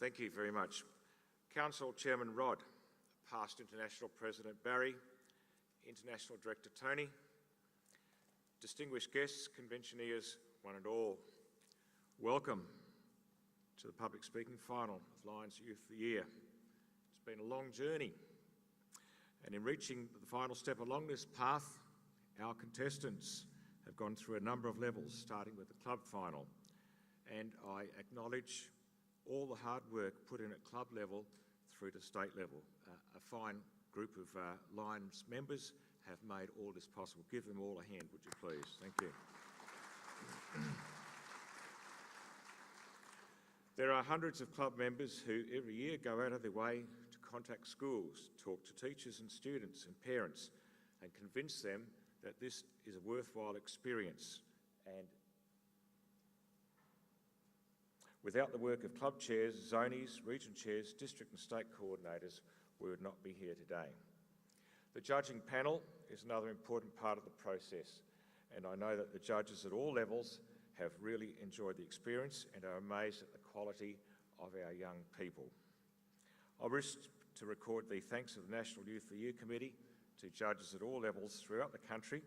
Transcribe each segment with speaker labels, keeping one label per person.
Speaker 1: Thank you very much. Council Chairman Rod, past International President Barry, International Director Tony, distinguished guests, conventioneers, one and all, welcome to the public speaking final of Lions Youth of the Year. It's been a long journey, and in reaching the final step along this path, our contestants have gone through a number of levels, starting with the club final, and I acknowledge all the hard work put in at club level through to state level. A fine group of Lions members have made all this possible. Give them all a hand, would you please? Thank you. There are hundreds of club members who every year go out of their way to contact schools, talk to teachers and students and parents, and convince them that this is a worthwhile experience. And without the work of club chairs, zonies, region chairs, district and state coordinators, we would not be here today. The judging panel is another important part of the process, and I know that the judges at all levels have really enjoyed the experience and are amazed at the quality of our young people. I wish to record the thanks of the National Youth of the Year Committee to judges at all levels throughout the country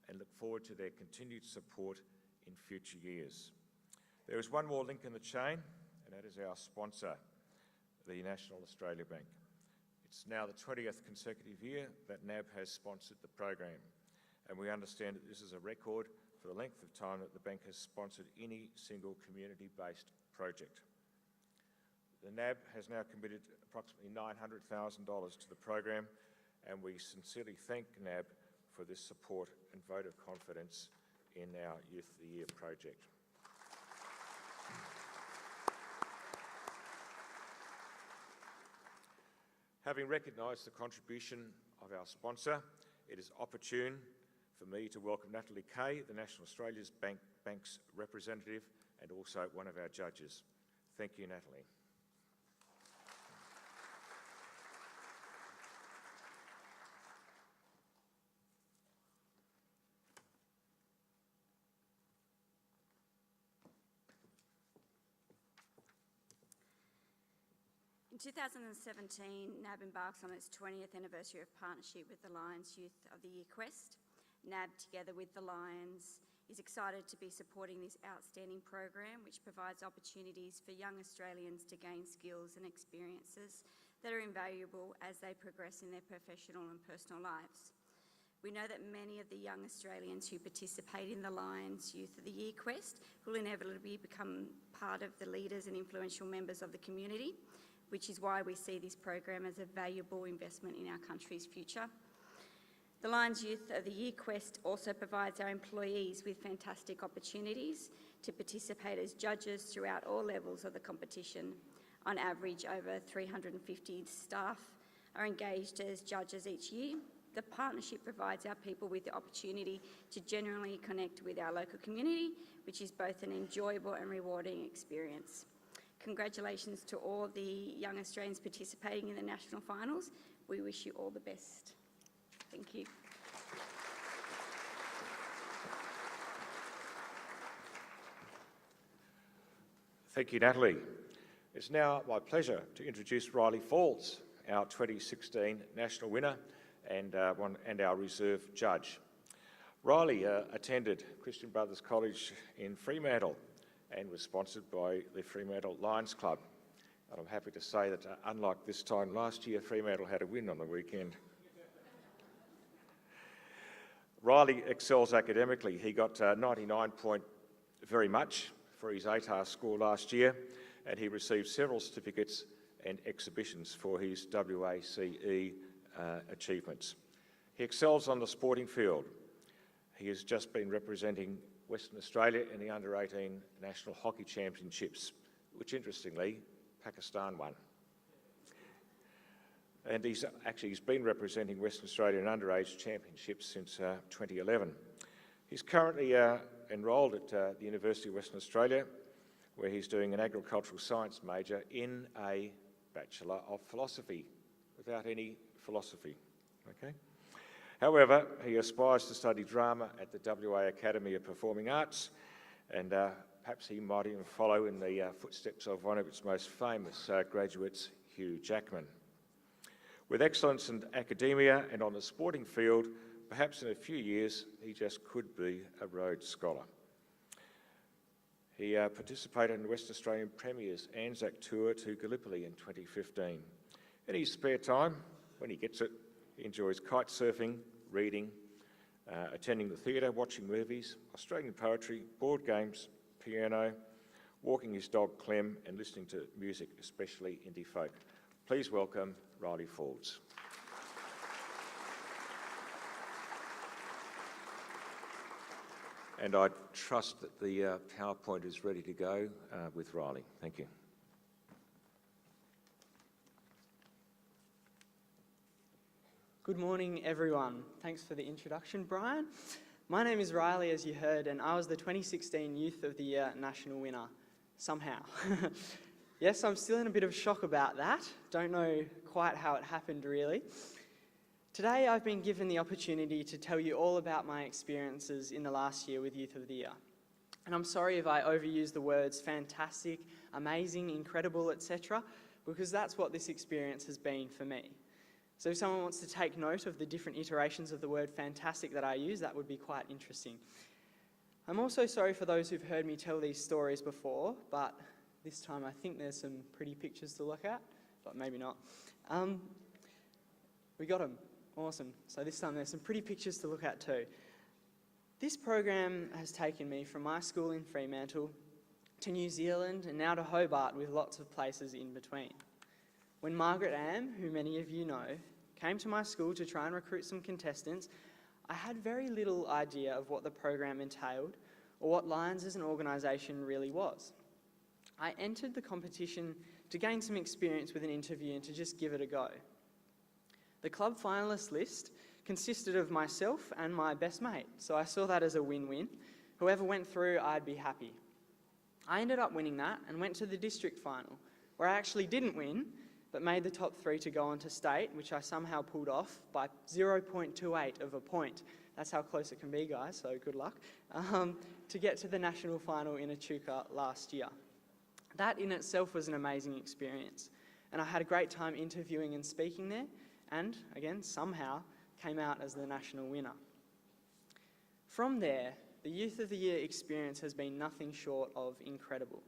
Speaker 1: and look forward to their continued support in future years. There is one more link in the chain, and that is our sponsor, the National Australia Bank. It's now the 20th consecutive year that NAB has sponsored the program, and we understand that this is a record for the length of time that the bank has sponsored any single community-based project. The NAB has now committed approximately $900,000 to the program, and we sincerely thank NAB for this support and vote of confidence in our Youth of the Year project. Having recognised the contribution of our sponsor, it is opportune for me to welcome Natalie Kay, the National Australia's Bank's representative and also one of our judges. Thank you, Natalie.
Speaker 2: In 2017, NAB embarks on its 20th anniversary of partnership with the Lions Youth of the Year Quest. NAB, together with the Lions, is excited to be supporting this outstanding program, which provides opportunities for young Australians to gain skills and experiences that are invaluable as they progress in their professional and personal lives. We know that many of the young Australians who participate in the Lions Youth of the Year Quest will inevitably become part of the leaders and influential members of the community, which is why we see this program as a valuable investment in our country's future. The Lions Youth of the Year Quest also provides our employees with fantastic opportunities to participate as judges throughout all levels of the competition. On average, over 350 staff are engaged as judges each year. The partnership provides our people with the opportunity to genuinely connect with our local community, which is both an enjoyable and rewarding experience. Congratulations to all the young Australians participating in the national finals. We wish you all the best. Thank you.
Speaker 1: Thank you, Natalie. It's now my pleasure to introduce Riley Falls, our 2016 national winner and our reserve judge. Riley attended Christian Brothers College in Fremantle and was sponsored by the Fremantle Lions Club. And I'm happy to say that unlike this time last year, Fremantle had a win on the weekend. Riley excels academically. He got 99 point very much for his ATAR score last year, and he received several certificates and exhibitions for his WACE achievements. He excels on the sporting field. He has just been representing Western Australia in the Under-18 National Hockey Championships, which interestingly, Pakistan won. And he's been representing Western Australia in Underage Championships since 2011. He's currently enrolled at the University of Western Australia, where he's doing an agricultural science major in a Bachelor of Philosophy, without any philosophy, okay? However, he aspires to study drama at the WA Academy of Performing Arts, and Perhaps he might even follow in the footsteps of one of its most famous graduates, Hugh Jackman. With excellence in academia and on the sporting field, perhaps in a few years he just could be a Rhodes Scholar. He participated in the West Australian Premier's Anzac Tour to Gallipoli in 2015. In his spare time, when he gets it, he enjoys kite surfing, reading, attending the theatre, watching movies, Australian poetry, board games, piano, walking his dog Clem, and listening to music, especially indie folk. Please welcome Riley Fords. And I trust that the PowerPoint is ready to go with Riley. Thank you.
Speaker 3: Good morning, everyone. Thanks for the introduction, Brian. My name is Riley, as you heard, and I was the 2016 Youth of the Year national winner, somehow. Yes, I'm still in a bit of shock about that. Don't know quite how it happened, really. Today, I've been given the opportunity to tell you all about my experiences in the last year with Youth of the Year. And I'm sorry if I overuse the words fantastic, amazing, incredible, etc., because that's what this experience has been for me. So if someone wants to take note of the different iterations of the word fantastic that I use, that would be quite interesting. I'm also sorry for those who've heard me tell these stories before, but this time I think there's some pretty pictures to look at, but maybe not. We got them. Awesome. So this time there's some pretty pictures to look at too. This program has taken me from my school in Fremantle to New Zealand and now to Hobart, with lots of places in between. When Margaret Am, who many of you know, came to my school to try and recruit some contestants, I had very little idea of what the program entailed or what Lions as an organisation really was. I entered the competition to gain some experience with an interview and to just give it a go. The club finalist list consisted of myself and my best mate, so I saw that as a win-win. Whoever went through, I'd be happy. I ended up winning that and went to the district final, where I actually didn't win, but made the top 3 to go on to state, which I somehow pulled off by 0.28 of a point. That's how close it can be, guys, so good luck, to get to the national final in Echuca last year. That in itself was an amazing experience, and I had a great time interviewing and speaking there, and again, somehow came out as the national winner. From there, the Youth of the Year experience has been nothing short of incredible.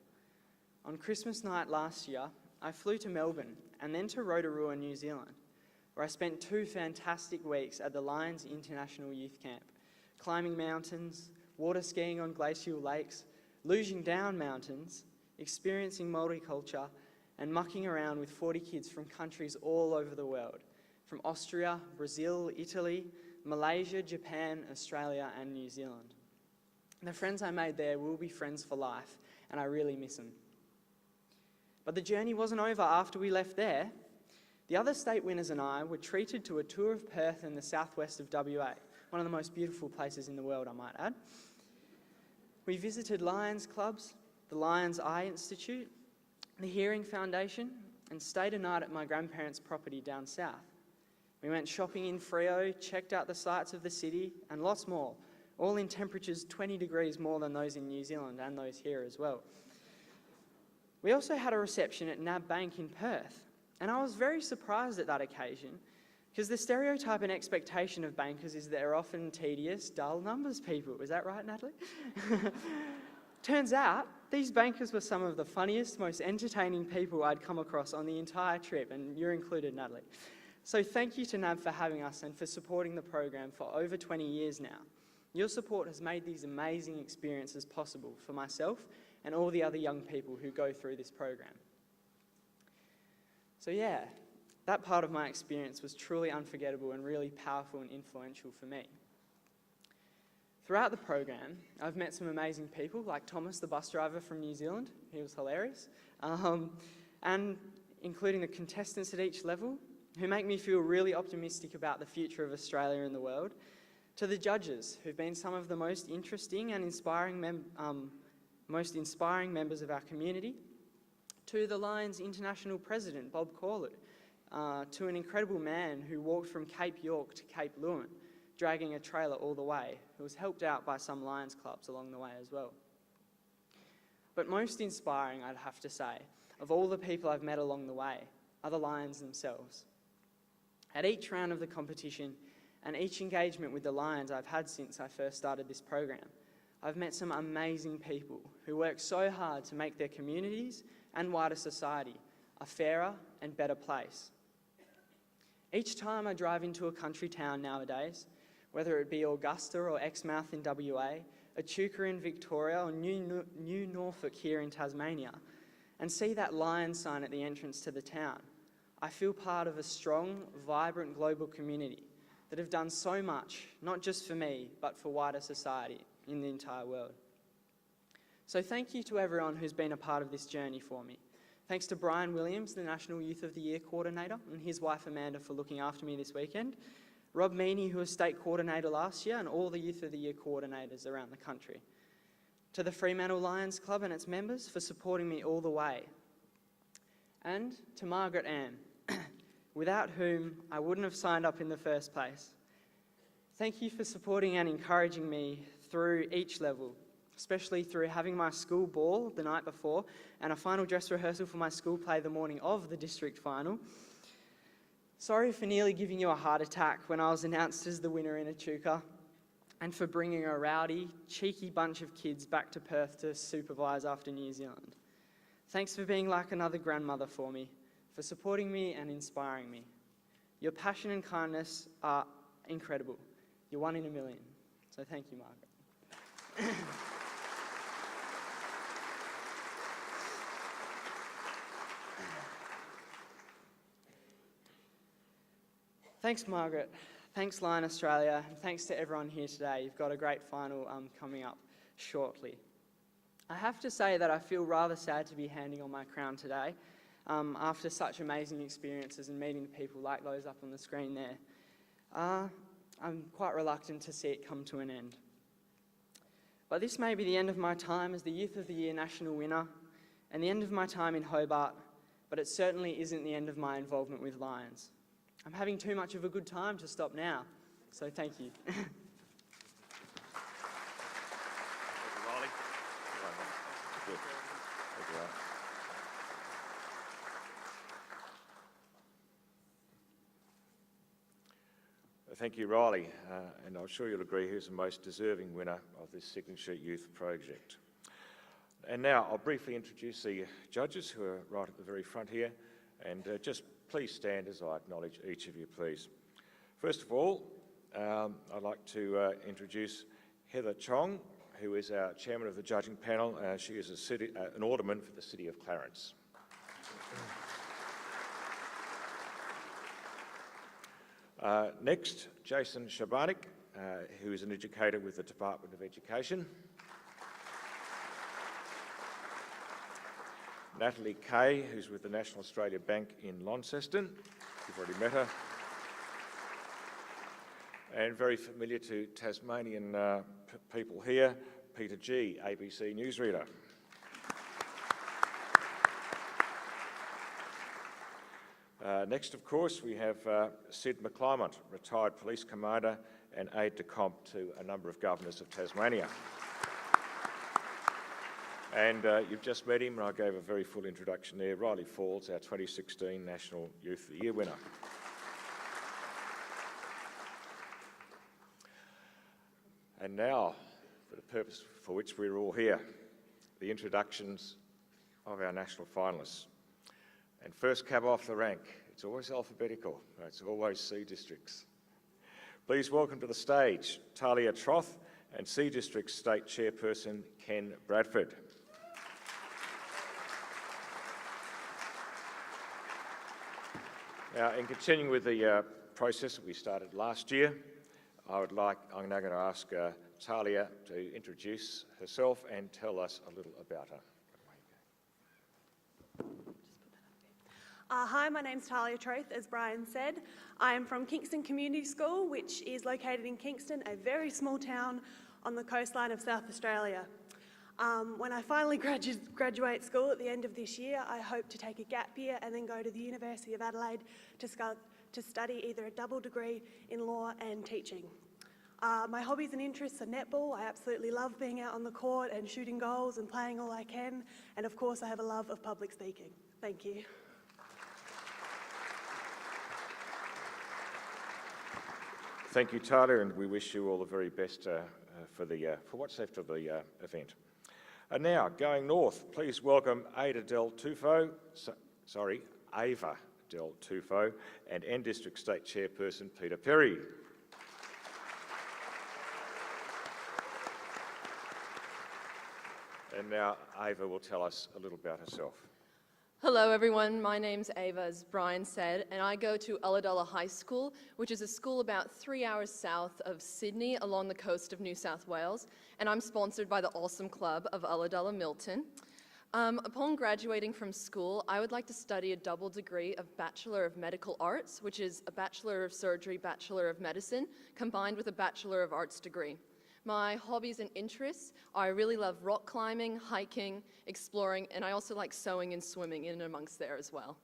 Speaker 3: On Christmas night last year, I flew to Melbourne and then to Rotorua, New Zealand, where I spent 2 fantastic weeks at the Lions International Youth Camp, climbing mountains, water skiing on glacial lakes, luging down mountains, experiencing multiculture, and mucking around with 40 kids from countries all over the world, from Austria, Brazil, Italy, Malaysia, Japan, Australia, and New Zealand. The friends I made there will be friends for life, and I really miss them. But the journey wasn't over after we left there. The other state winners and I were treated to a tour of Perth in the southwest of WA, one of the most beautiful places in the world, I might add. We visited Lions clubs, the Lions Eye Institute, the Hearing Foundation, and stayed a night at my grandparents' property down south. We went shopping in Freo, checked out the sights of the city, and lots more, all in temperatures 20 degrees more than those in New Zealand and those here as well. We also had a reception at NAB Bank in Perth, and I was very surprised at that occasion, because the stereotype and expectation of bankers is they're often tedious, dull numbers people. Is that right, Natalie? Turns out, these bankers were some of the funniest, most entertaining people I'd come across on the entire trip, and you're included, Natalie. So thank you to NAB for having us and for supporting the program for over 20 years now. Your support has made these amazing experiences possible for myself and all the other young people who go through this program. So yeah, that part of my experience was truly unforgettable and really powerful and influential for me. Throughout the program, I've met some amazing people like Thomas, the bus driver from New Zealand. He was hilarious. And including the contestants at each level, who make me feel really optimistic about the future of Australia and the world, to the judges, who've been some of the most interesting and inspiring members of our community, to the Lions International President, Bob Corlett, to an incredible man who walked from Cape York to Cape Leeuwin, dragging a trailer all the way, who was helped out by some Lions clubs along the way as well. But most inspiring, I'd have to say, of all the people I've met along the way, are the Lions themselves. At each round of the competition and each engagement with the Lions I've had since I first started this program, I've met some amazing people who work so hard to make their communities and wider society a fairer and better place. Each time I drive into a country town nowadays, whether it be Augusta or Exmouth in WA, Echuca in Victoria or New Norfolk here in Tasmania, and see that lion sign at the entrance to the town, I feel part of a strong, vibrant global community that have done so much, not just for me, but for wider society in the entire world. So thank you to everyone who's been a part of this journey for me. Thanks to Brian Williams, the National Youth of the Year Coordinator, and his wife Amanda for looking after me this weekend. Rob Meaney, who was State Coordinator last year, and all the Youth of the Year coordinators around the country. To the Fremantle Lions Club and its members for supporting me all the way. And to Margaret Ann, without whom I wouldn't have signed up in the first place. Thank you for supporting and encouraging me through each level, especially through having my school ball the night before and a final dress rehearsal for my school play the morning of the district final. Sorry for nearly giving you a heart attack when I was announced as the winner in Echuca, and for bringing a rowdy, cheeky bunch of kids back to Perth to supervise after New Zealand. Thanks for being like another grandmother for me, for supporting me and inspiring me. Your passion and kindness are incredible. You're one in a million. So thank you, Margaret. Thanks, Margaret. Thanks, Lion Australia. And thanks to everyone here today. You've got a great final coming up shortly. I have to say that I feel rather sad to be handing on my crown today after such amazing experiences and meeting people like those up on the screen there. I'm quite reluctant to see it come to an end. But this may be the end of my time as the Youth of the Year national winner and the end of my time in Hobart, but it certainly isn't the end of my involvement with Lions. I'm having too much of a good time to stop now, so thank you.
Speaker 1: Thank you, Riley. Good. Thank you, Riley. Thank you, Riley, and I'm sure you'll agree who's the most deserving winner of this Signature Youth Project. And now I'll briefly introduce the judges who are right at the very front here, and just please stand as I acknowledge each of you, please. First of all, I'd like to introduce Heather Chong, who is our chairman of the judging panel. She is an alderman for the City of Clarence. Next, Jason Shabanik, who is an educator with the Department of Education. Natalie Kay, who's with the National Australia Bank in Launceston. You've already met her. And very familiar to Tasmanian people here, Peter G, ABC newsreader. Next, of course, we have Sid McClymont, retired police commander and aide-de-camp to a number of governors of Tasmania. And you've just met him, and I gave a very full introduction there. Riley Falls, our 2016 National Youth of the Year winner. And now, for the purpose for which we're all here, the introductions of our national finalists. And first cab off the rank, it's always alphabetical, it's always C districts. Please welcome to the stage Talia Troth and C District State Chairperson Ken Bradford. Now, in continuing with the process that we started last year, I'm now going to ask Talia to introduce herself and tell us a little about her.
Speaker 4: Hi, my name's Talia Troth, as Brian said. I am from Kingston Community School, which is located in Kingston, a very small town on the coastline of South Australia. When I finally graduate school at the end of this year, I hope to take a gap year and then go to the University of Adelaide to study either a double degree in law and teaching. My hobbies and interests are netball. I absolutely love being out on the court and shooting goals and playing all I can. And of course, I have a love of public speaking. Thank you.
Speaker 1: Thank you, Tyler, and we wish you all the very best for what's left of the event. And now, going north, please welcome Ava Del Tufo, and N District State Chairperson Peter Perry. And now Ava will tell us a little about herself.
Speaker 5: Hello everyone, my name's Ava, as Brian said, and I go to Ulladulla High School, which is a school about 3 hours south of Sydney along the coast of New South Wales, and I'm sponsored by the awesome club of Ulladulla Milton. Upon graduating from school, I would like to study a double degree of Bachelor of Medical Arts, which is a Bachelor of Surgery, Bachelor of Medicine, combined with a Bachelor of Arts degree. My hobbies and interests are I really love rock climbing, hiking, exploring, and I also like sewing and swimming in and amongst there as well.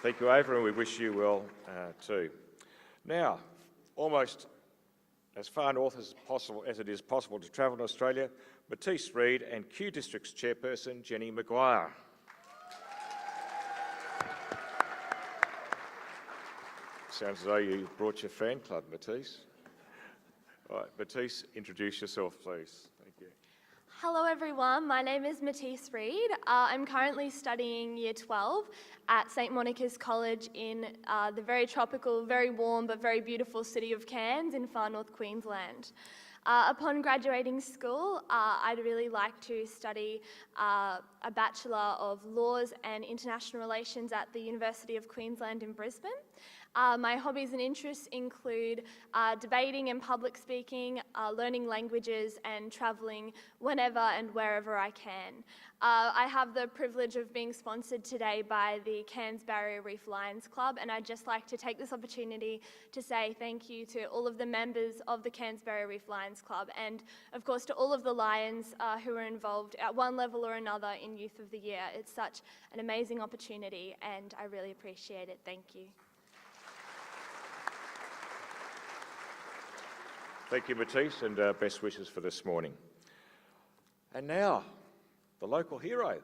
Speaker 1: Thank you, Ava, and we wish you well too. Now, almost as far north as it is possible to travel in Australia, Matisse Reid and Q District's Chairperson, Jenny Maguire. Sounds as though you brought your fan club, Matisse. All right, Matisse, introduce yourself, please. Thank you.
Speaker 6: Hello everyone, my name is Matisse Reid. I'm currently studying Year 12 at St Monica's College in the very tropical, very warm but very beautiful city of Cairns in far north Queensland. Upon graduating school, I'd really like to study a Bachelor of Laws and International Relations at the University of Queensland in Brisbane. My hobbies and interests include debating and public speaking, learning languages and travelling whenever and wherever I can. I have the privilege of being sponsored today by the Cairns Barrier Reef Lions Club, and I'd just like to take this opportunity to say thank you to all of the members of the Cairns Barrier Reef Lions Club and of course to all of the Lions who are involved at one level or another in Youth of the Year. It's such an amazing opportunity and I really appreciate it. Thank you.
Speaker 1: Thank you, Matisse, and best wishes for this morning. And now, the local hero,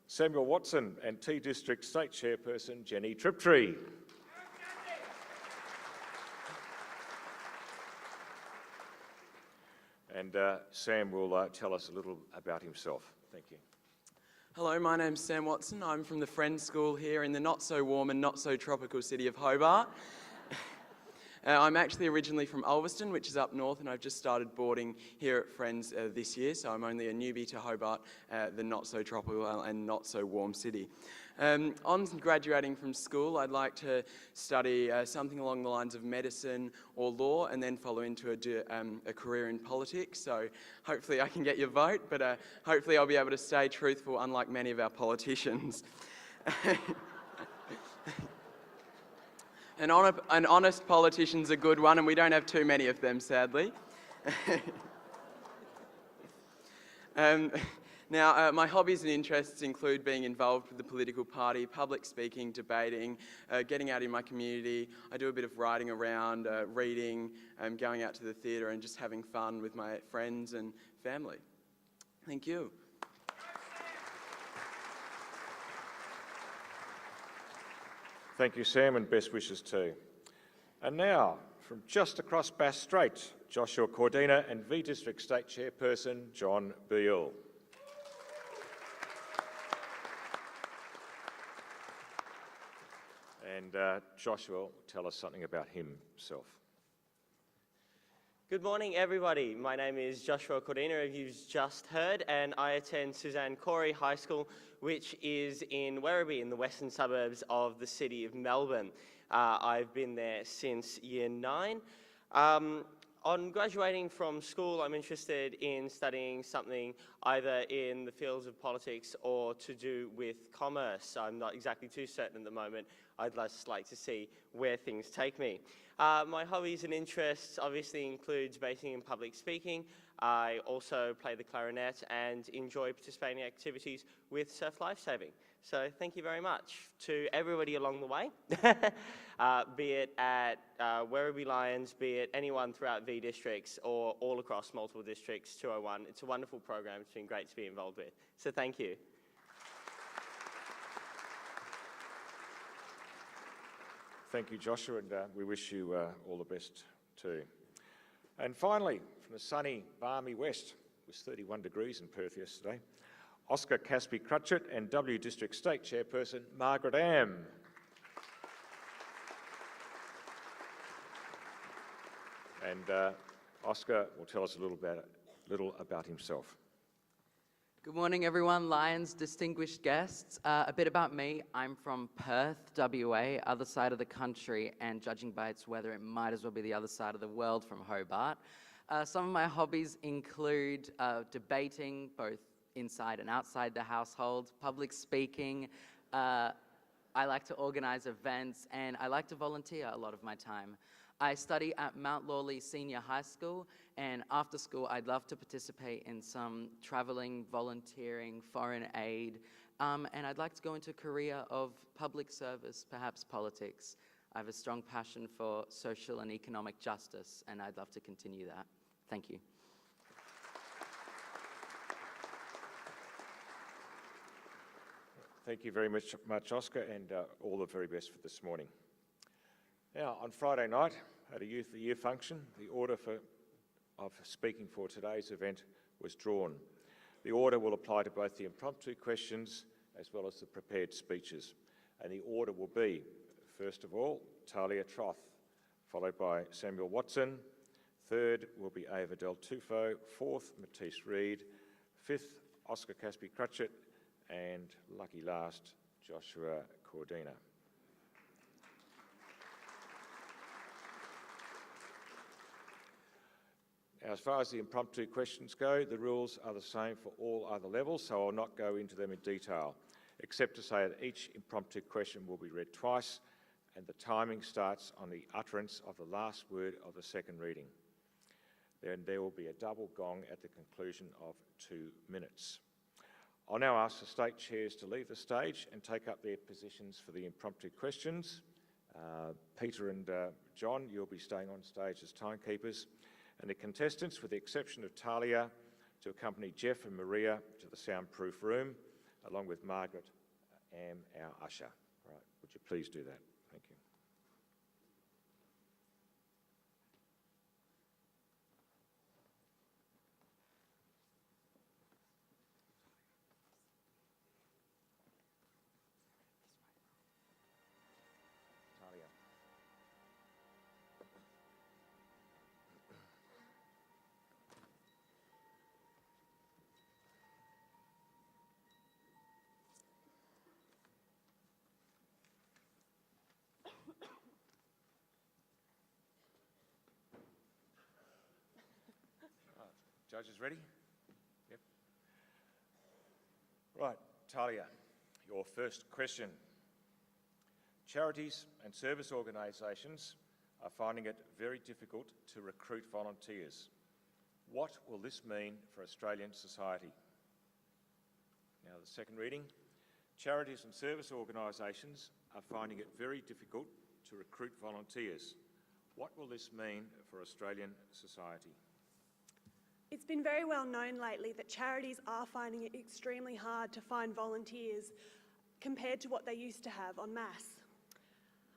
Speaker 1: Samuel Watson and T District State Chairperson, Jenny Triptree. And Sam will tell us a little about himself. Thank you.
Speaker 7: Hello, my name's Sam Watson. I'm from the Friends School here in the not so warm and not so tropical city of Hobart. I'm actually originally from Ulverston, which is up north, and I've just started boarding here at Friends this year, so I'm only a newbie to Hobart, the not so tropical and not so warm city. On graduating from school, I'd like to study something along the lines of medicine or law and then follow into a career in politics. So hopefully I can get your vote, but hopefully I'll be able to stay truthful, unlike many of our politicians. An honest politician's a good one, and we don't have too many of them, sadly. Now, my hobbies and interests include being involved with the political party, public speaking, debating, getting out in my community. I do a bit of riding around, reading, going out to the theatre and just having fun with my friends and family. Thank you.
Speaker 1: Thank you, Sam, and best wishes too. And now, from just across Bass Strait, Joshua Cordina and V District State Chairperson, John Beale. And Joshua will tell us something about himself.
Speaker 8: Good morning, everybody. My name is Joshua Cordina, as you've just heard, and I attend Suzanne Corey High School, which is in Werribee, in the western suburbs of the city of Melbourne. I've been there since Year 9. On graduating from school, I'm interested in studying something either in the fields of politics or to do with commerce. I'm not exactly too certain at the moment. I'd just like to see where things take me. My hobbies and interests obviously include debating and public speaking. I also play the clarinet and enjoy participating in activities with surf lifesaving. So thank you very much to everybody along the way, be it at Werribee Lions, be it anyone throughout V districts or all across multiple districts, 201. It's a wonderful program. It's been great to be involved with. So thank you.
Speaker 1: Thank you, Joshua, and we wish you all the best too. And finally, from the sunny, balmy west, it was 31 degrees in Perth yesterday, Oscar Caspi-Crutchett and W District State Chairperson Margaret Am. And Oscar will tell us a little about himself.
Speaker 9: Good morning, everyone. Lions, distinguished guests. A bit about me. I'm from Perth, WA, other side of the country, and judging by its weather, it might as well be the other side of the world from Hobart. Some of my hobbies include debating, both inside and outside the household, public speaking. I like to organize events, and I like to volunteer a lot of my time. I study at Mount Lawley Senior High School, and after school I'd love to participate in some traveling, volunteering, foreign aid, and I'd like to go into a career of public service, perhaps politics. I have a strong passion for social and economic justice, and I'd love to continue that. Thank you.
Speaker 1: Thank you very much, Oscar, and all the very best for this morning. Now, on Friday night, at a Youth of the Year function, the order of speaking for today's event was drawn. The order will apply to both the impromptu questions as well as the prepared speeches. And the order will be, first of all, Talia Troth, followed by Samuel Watson. Third will be Ava Del Tufo. Fourth, Matisse Reid. Fifth, Oscar Caspi-Crutchett. And lucky last, Joshua Cordina. As far as the impromptu questions go, the rules are the same for all other levels, so I'll not go into them in detail, except to say that each impromptu question will be read twice, and the timing starts on the utterance of the last word of the second reading. Then there will be a double gong at the conclusion of 2 minutes. I'll now ask the state chairs to leave the stage and take up their positions for the impromptu questions. Peter and John, you'll be staying on stage as timekeepers. And the contestants, with the exception of Talia, to accompany Jeff and Maria to the soundproof room, along with Margaret Am, our usher. Right, would you please do that? Thank you. Talia. Judges ready? Yep. Right, Talia, your first question. Charities and service organisations are finding it very difficult to recruit volunteers. What will this mean for Australian society? Now, the second reading. Charities and service organisations are finding it very difficult to recruit volunteers. What will this mean for Australian society?
Speaker 4: It's been very well known lately that charities are finding it extremely hard to find volunteers compared to what they used to have en masse.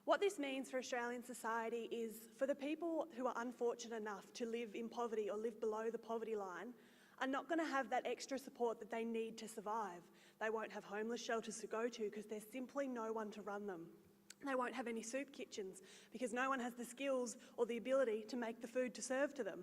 Speaker 4: What this means for Australian society is for the people who are unfortunate enough to live in poverty or live below the poverty line are not going to have that extra support that they need to survive. They won't have homeless shelters to go to because there's simply no one to run them. They won't have any soup kitchens because no one has the skills or the ability to make the food to serve to them.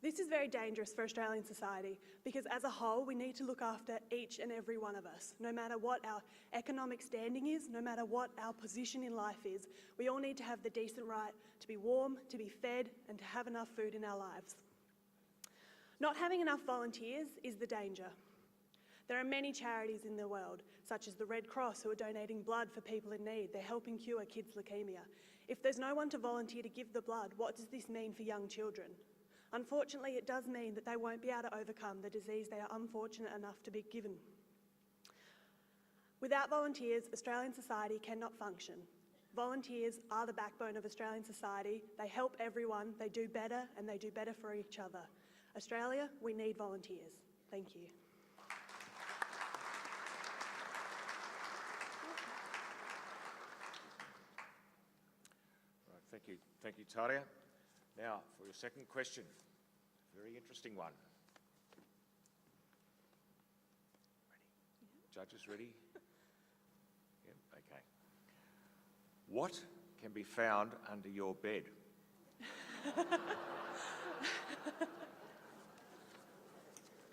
Speaker 4: This is very dangerous for Australian society because as a whole we need to look after each and every one of us. No matter what our economic standing is, no matter what our position in life is, we all need to have the decent right to be warm, to be fed and to have enough food in our lives. Not having enough volunteers is the danger. There are many charities in the world, such as the Red Cross, who are donating blood for people in need. They're helping cure kids' leukemia. If there's no one to volunteer to give the blood, what does this mean for young children? Unfortunately, it does mean that they won't be able to overcome the disease they are unfortunate enough to be given. Without volunteers, Australian society cannot function. Volunteers are the backbone of Australian society. They help everyone, they do better, and they do better for each other. Australia, we need volunteers. Thank you.
Speaker 1: Right, thank you, Talia. Now, for your second question, very interesting one. Ready? Judges ready? Yep, okay. What can be found under your bed?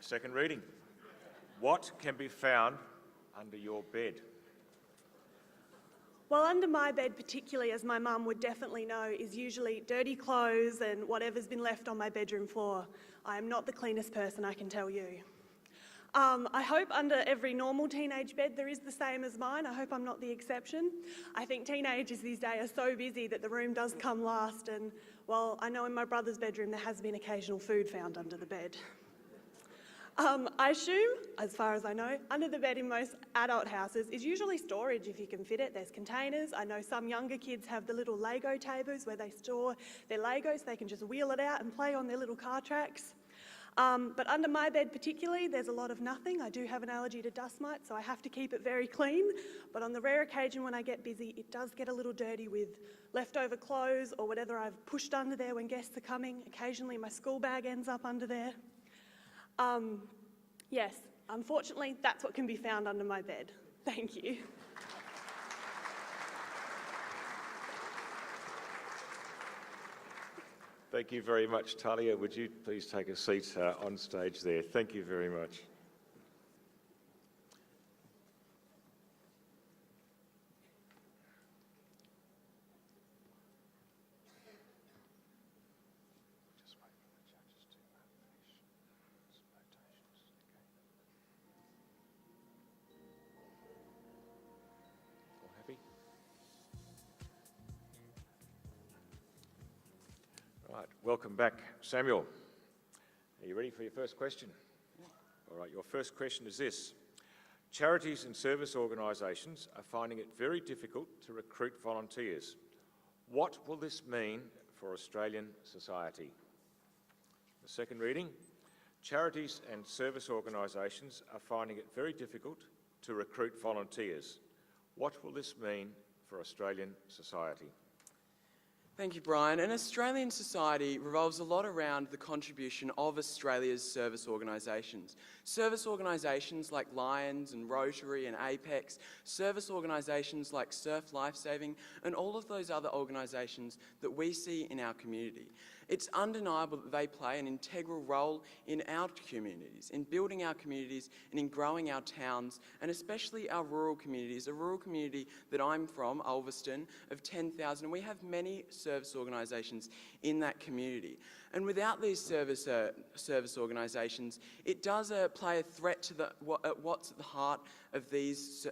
Speaker 1: Second reading. What can be found under your bed?
Speaker 4: Well, under my bed particularly, as my mum would definitely know, is usually dirty clothes and whatever's been left on my bedroom floor. I am not the cleanest person, I can tell you. I hope under every normal teenage bed there is the same as mine. I hope I'm not the exception. I think teenagers these days are so busy that the room does come last, and well, I know in my brother's bedroom there has been occasional food found under the bed. I assume, as far as I know, under the bed in most adult houses is usually storage if you can fit it. There's containers. I know some younger kids have the little Lego tables where they store their Legos so they can just wheel it out and play on their little car tracks. But under my bed particularly, there's a lot of nothing. I do have an allergy to dust mites, so I have to keep it very clean. But on the rare occasion when I get busy, it does get a little dirty with leftover clothes or whatever I've pushed under there when guests are coming. Occasionally my school bag ends up under there. Yes, unfortunately, that's what can be found under my bed. Thank you.
Speaker 1: Thank you very much, Talia. Would you please take a seat on stage there? Thank you very much. Just wait for the judges to finish some notations. Okay. All happy? Right, welcome back. Samuel, are you ready for your first question? Yeah. All right, your first question is this. Charities and service organisations are finding it very difficult to recruit volunteers. What will this mean for Australian society? The second reading. Charities and service organisations are finding it very difficult to recruit volunteers. What will this mean for Australian society?
Speaker 7: Thank you, Brian. An Australian society revolves a lot around the contribution of Australia's service organisations. Service organisations like Lions and Rotary and Apex, service organisations like Surf Lifesaving, and all of those other organisations that we see in our community. It's undeniable that they play an integral role in our communities, in building our communities and in growing our towns, and especially our rural communities. A rural community that I'm from, Ulverston, of 10,000, and we have many service organisations in that community. And without these service organisations, it does play a threat to what's at the heart of these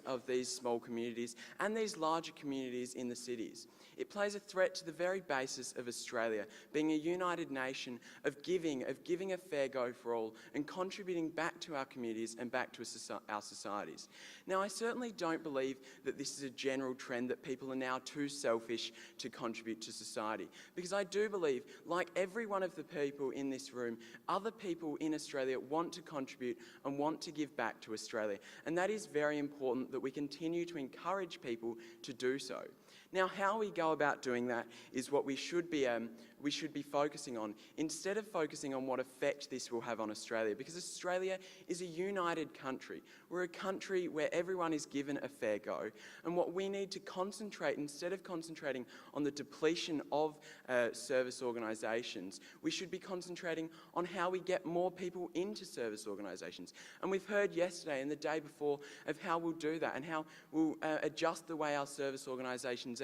Speaker 7: small communities and these larger communities in the cities. It plays a threat to the very basis of Australia, being a united nation of giving a fair go for all and contributing back to our communities and back to our societies. Now, I certainly don't believe that this is a general trend that people are now too selfish to contribute to society, because I do believe, like every one of the people in this room, other people in Australia want to contribute and want to give back to Australia, and that is very important that we continue to encourage people to do so. Now, how we go about doing that is what we should be focusing on, instead of focusing on what effect this will have on Australia, because Australia is a united country. We're a country where everyone is given a fair go, and what we need to concentrate, instead of concentrating on the depletion of service organisations, we should be concentrating on how we get more people into service organisations. And we've heard yesterday and the day before of how we'll do that and how we'll adjust the way our service organisations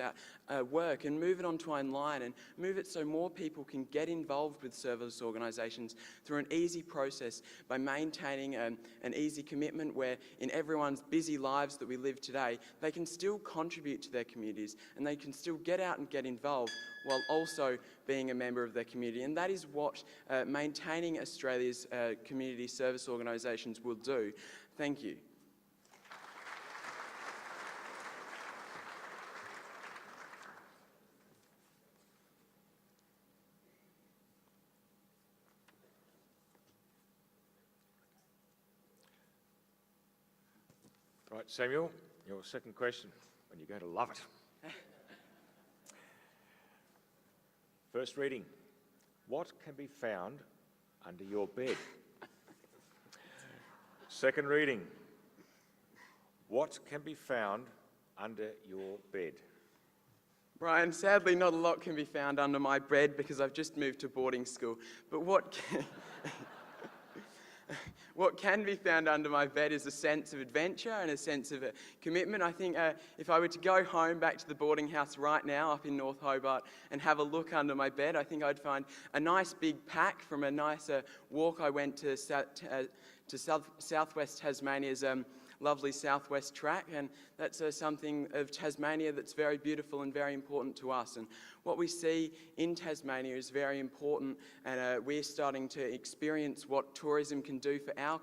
Speaker 7: work and move it onto online and move it so more people can get involved with service organisations through an easy process by maintaining an easy commitment where in everyone's busy lives that we live today, they can still contribute to their communities and they can still get out and get involved while also being a member of their community. And that is what maintaining Australia's community service organisations will do. Thank you.
Speaker 1: Right, Samuel, your second question, and you're going to love it. First reading. What can be found under your bed? Second reading. What can be found under your bed?
Speaker 7: Brian, sadly not a lot can be found under my bed because I've just moved to boarding school. But what can be found under my bed is a sense of adventure and a sense of commitment. I think if I were to go home back to the boarding house right now up in North Hobart and have a look under my bed, I think I'd find a nice big pack from a nice walk I went to southwest Tasmania's lovely southwest track, and that's something of Tasmania that's very beautiful and very important to us. And what we see in Tasmania is very important, and we're starting to experience what tourism can do for our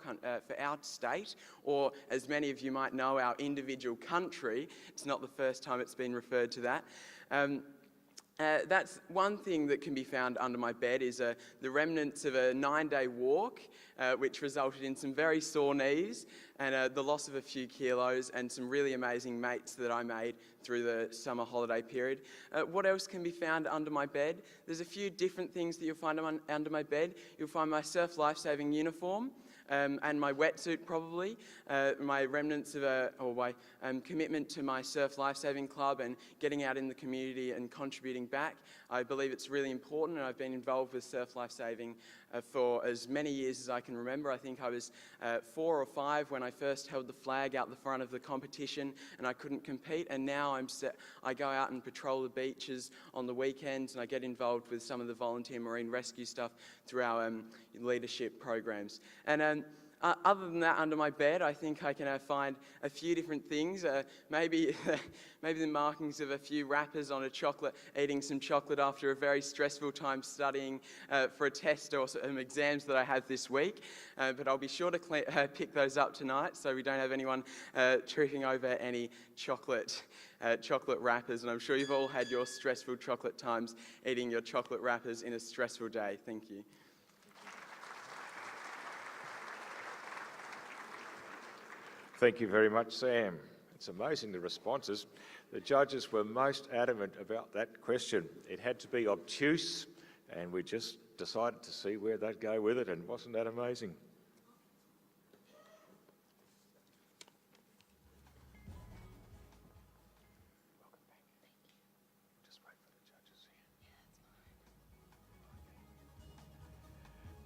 Speaker 7: state, or as many of you might know, our individual country. It's not the first time it's been referred to that. That's one thing that can be found under my bed is the remnants of a 9-day walk, which resulted in some very sore knees and the loss of a few kilos and some really amazing mates that I made through the summer holiday period. What else can be found under my bed? There's a few different things that you'll find under my bed. You'll find my surf lifesaving uniform. And my wetsuit probably, my remnants of my commitment to my surf lifesaving club and getting out in the community and contributing back. I believe it's really important, and I've been involved with surf lifesaving for as many years as I can remember. I think I was 4 or 5 when I first held the flag out the front of the competition and I couldn't compete, and now I go out and patrol the beaches on the weekends, and I get involved with some of the volunteer marine rescue stuff through our leadership programs. And other than that, under my bed, I think I can find a few different things. Maybe the markings of a few wrappers on a chocolate, eating some chocolate after a very stressful time studying for a test or some exams that I have this week. But I'll be sure to pick those up tonight so we don't have anyone tripping over any chocolate wrappers. And I'm sure you've all had your stressful chocolate times eating your chocolate wrappers in a stressful day. Thank you.
Speaker 1: Thank you very much, Sam. It's amazing the responses. The judges were most adamant about that question. It had to be obtuse, and we just decided to see where they'd go with it, and wasn't that amazing?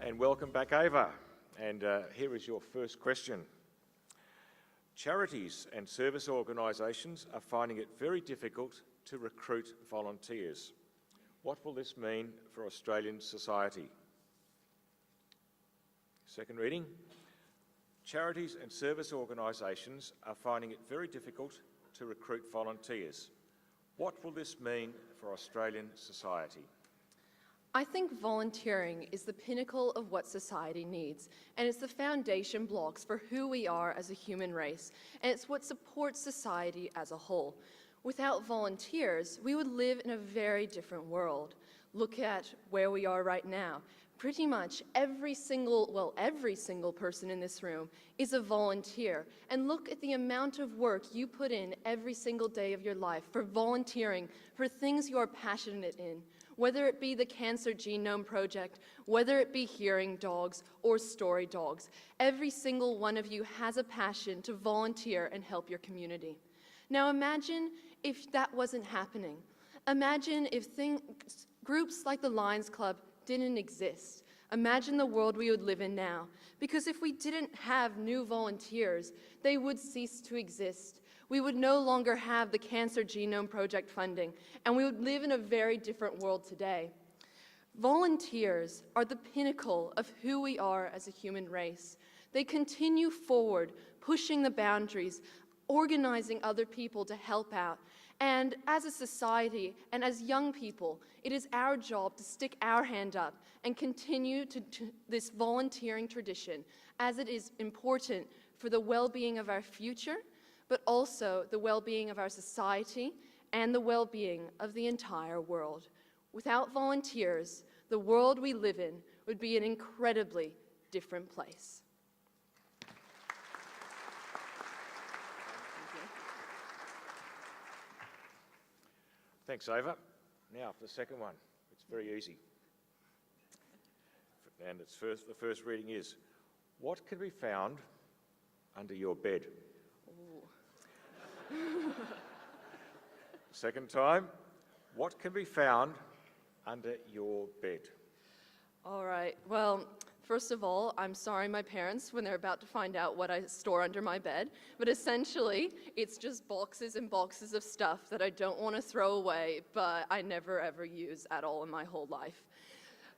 Speaker 1: And welcome back, Ava. And here is your first question. Charities and service organisations are finding it very difficult to recruit volunteers. What will this mean for Australian society? Second reading. Charities and service organisations are finding it very difficult to recruit volunteers. What will this mean for Australian society?
Speaker 5: I think volunteering is the pinnacle of what society needs, and it's the foundation blocks for who we are as a human race, and it's what supports society as a whole. Without volunteers, we would live in a very different world. Look at where we are right now. Pretty much every single person in this room is a volunteer. And look at the amount of work you put in every single day of your life for volunteering for things you are passionate in. Whether it be the Cancer Genome Project, whether it be hearing dogs or story dogs, every single one of you has a passion to volunteer and help your community. Now imagine if that wasn't happening. Imagine if groups like the Lions Club didn't exist. Imagine the world we would live in now. Because if we didn't have new volunteers, they would cease to exist. We would no longer have the Cancer Genome Project funding, and we would live in a very different world today. Volunteers are the pinnacle of who we are as a human race. They continue forward, pushing the boundaries, organizing other people to help out. And as a society and as young people, it is our job to stick our hand up and continue to this volunteering tradition, as it is important for the well-being of our future, but also the well-being of our society and the well-being of the entire world. Without volunteers, the world we live in would be an incredibly different place.
Speaker 1: Thanks, Ava. Now for the second one. It's very easy. And the first reading is, what can be found under your bed? Second time, what can be found under your bed?
Speaker 5: All right, well, first of all, I'm sorry my parents when they're about to find out what I store under my bed, but essentially it's just boxes and boxes of stuff that I don't want to throw away, but I never ever use at all in my whole life.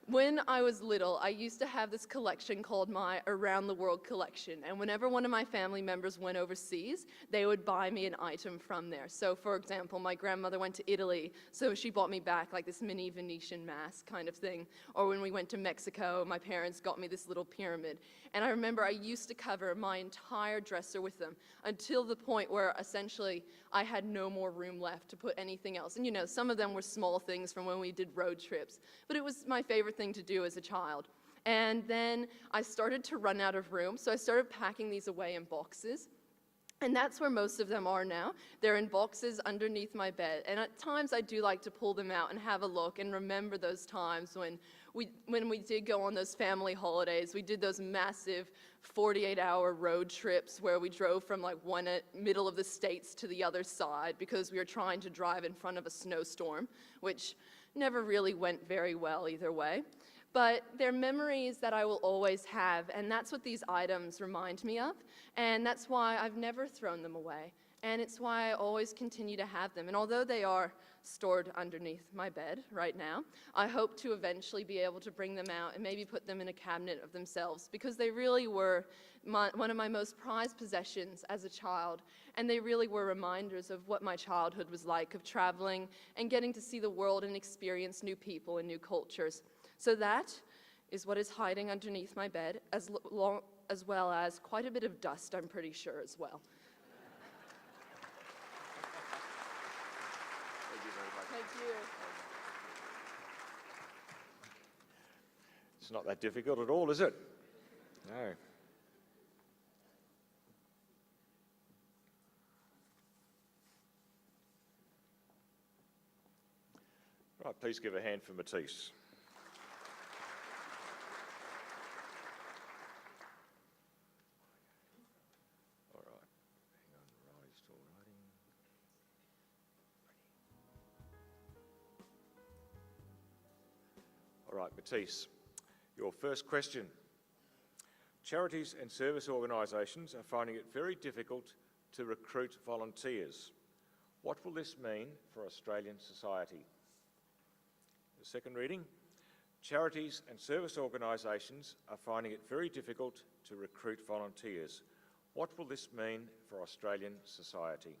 Speaker 5: When I was little, I used to have this collection called my Around the World collection, and whenever one of my family members went overseas, they would buy me an item from there. So, for example, my grandmother went to Italy, so she bought me back like this mini Venetian mask kind of thing. Or when we went to Mexico, my parents got me this little pyramid. And I remember I used to cover my entire dresser with them until the point where essentially I had no more room left to put anything else. And you know, some of them were small things from when we did road trips, but it was my favorite thing to do as a child. And then I started to run out of room, so I started packing these away in boxes. And that's where most of them are now. They're in boxes underneath my bed. And at times I do like to pull them out and have a look and remember those times when we did go on those family holidays. We did those massive 48-hour road trips where we drove from like one middle of the states to the other side because we were trying to drive in front of a snowstorm, which never really went very well either way. But they're memories that I will always have, and that's what these items remind me of, and that's why I've never thrown them away, and it's why I always continue to have them. And although they are stored underneath my bed right now, I hope to eventually be able to bring them out and maybe put them in a cabinet of themselves, because they really were one of my most prized possessions as a child, and they really were reminders of what my childhood was like, of traveling and getting to see the world and experience new people and new cultures. So that is what is hiding underneath my bed, as well as quite a bit of dust, I'm pretty sure, as well.
Speaker 1: Thank you very much.
Speaker 5: Thank you.
Speaker 1: It's not that difficult at all, is it? No. Right, please give a hand for Matisse. All right, hang on, Riley's still writing. All right, Matisse, your first question. Charities and service organisations are finding it very difficult to recruit volunteers. What will this mean for Australian society? The second reading. Charities and service organisations are finding it very difficult to recruit volunteers. What will this mean for Australian society?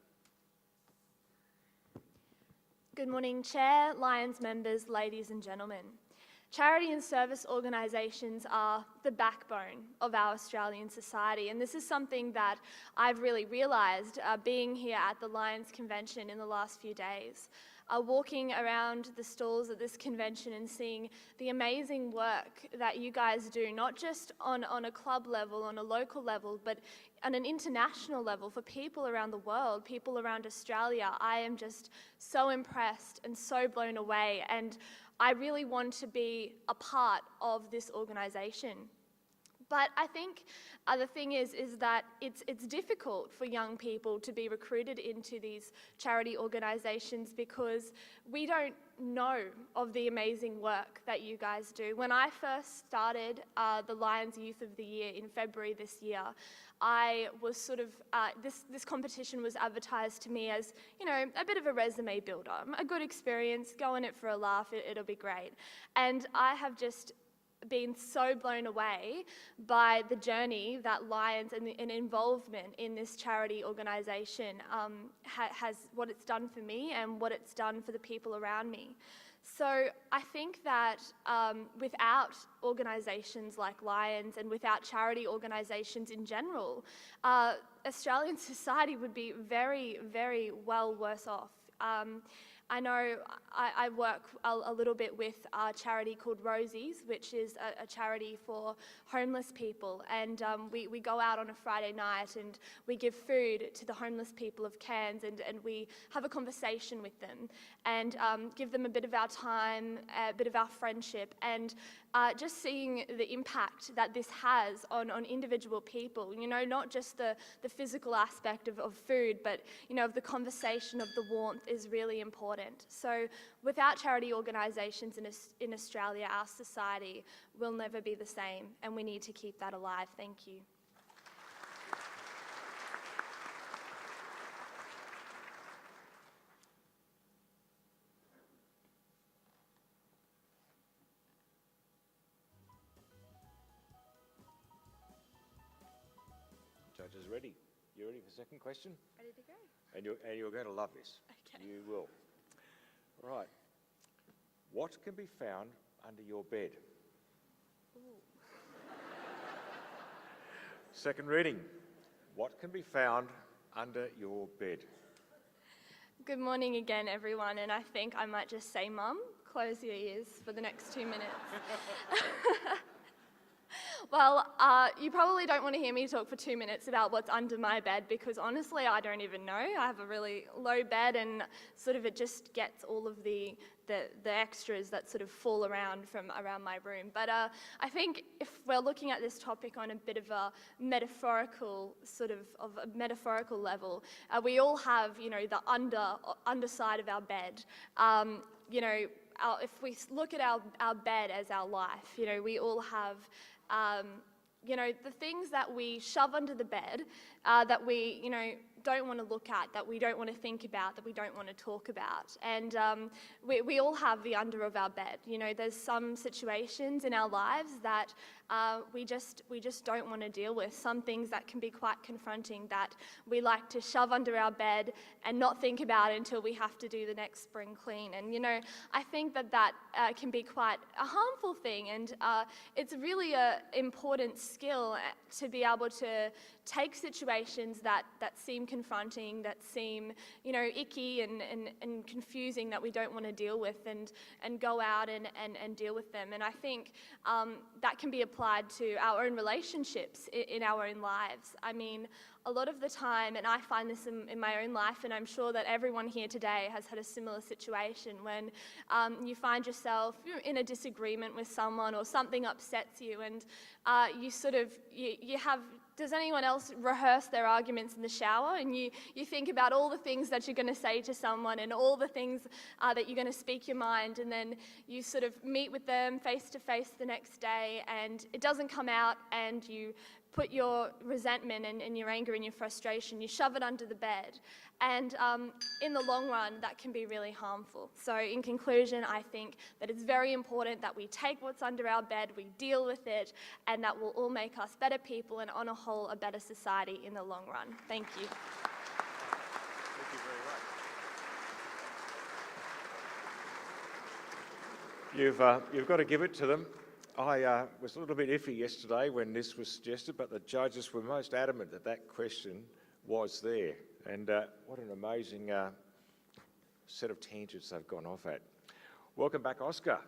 Speaker 6: Good morning, Chair, Lions members, ladies and gentlemen. Charity and service organisations are the backbone of our Australian society, and this is something that I've really realised being here at the Lions Convention in the last few days. Walking around the stalls at this convention and seeing the amazing work that you guys do, not just on a club level, on a local level, but on an international level for people around the world, people around Australia. I am just so impressed and so blown away, and I really want to be a part of this organisation. But I think the thing is that it's difficult for young people to be recruited into these charity organisations because we don't know of the amazing work that you guys do. When I first started the Lions Youth of the Year in February this year, I was sort of, this competition was advertised to me as, you know, a bit of a resume builder, a good experience, go in it for a laugh, it'll be great. And I have just been so blown away by the journey that Lions and involvement in this charity organisation has, what it's done for me and what it's done for the people around me. So I think that without organisations like Lions and without charity organisations in general, Australian society would be very, very well worse off. I know I work a little bit with a charity called Rosie's, which is a charity for homeless people. And we go out on a Friday night and we give food to the homeless people of Cairns, and we have a conversation with them and give them a bit of our time, a bit of our friendship, and just seeing the impact that this has on individual people, you know, not just the physical aspect of food, but, you know, of the conversation, of the warmth is really important. So without charity organisations in Australia, our society will never be the same, and we need to keep that alive. Thank you.
Speaker 1: Judges ready? You ready for the second question?
Speaker 6: Ready to go?
Speaker 1: And you're going to love this.
Speaker 6: Okay.
Speaker 1: You will. All right. What can be found under your bed? Second reading. What can be found under your bed?
Speaker 6: Good morning again, everyone, and I think I might just say, Mum, close your ears for the next 2 minutes. Well, you probably don't want to hear me talk for 2 minutes about what's under my bed, because honestly, I don't even know. I have a really low bed, and sort of it just gets all of the extras that sort of fall around from around my room. But I think if we're looking at this topic on a bit of a metaphorical metaphorical level, we all have, you know, the underside of our bed. You know, if we look at our bed as our life, you know, we all have, you know, the things that we shove under the bed that we, you know, don't want to look at, that we don't want to think about, that we don't want to talk about. And we all have the under of our bed. You know, there's some situations in our lives that we just don't want to deal with. Some things that can be quite confronting that we like to shove under our bed and not think about until we have to do the next spring clean. And, you know, I think that can be quite a harmful thing, and it's really an important skill to be able to take situations that seem confronting, that seem, you know, icky and confusing, that we don't want to deal with, and go out and deal with them. And I think that can be applied to our own relationships in our own lives. I mean, a lot of the time, and I find this in my own life, and I'm sure that everyone here today has had a similar situation, when you find yourself in a disagreement with someone, or something upsets you, and you sort of, you have, does anyone else rehearse their arguments in the shower? And you think about all the things that you're going to say to someone, and all the things that you're going to speak your mind, and then you sort of meet with them face to face the next day, and it doesn't come out, and you put your resentment and your anger and your frustration, you shove it under the bed. And in the long run, that can be really harmful. So in conclusion, I think that it's very important that we take what's under our bed, we deal with it, and that will all make us better people, and on a whole, a better society in the long run. Thank you.
Speaker 1: Thank you very much. You've got to give it to them. I was a little bit iffy yesterday when this was suggested, but the judges were most adamant that that question was there. And what an amazing set of tangents they've gone off at. Welcome back, Oscar.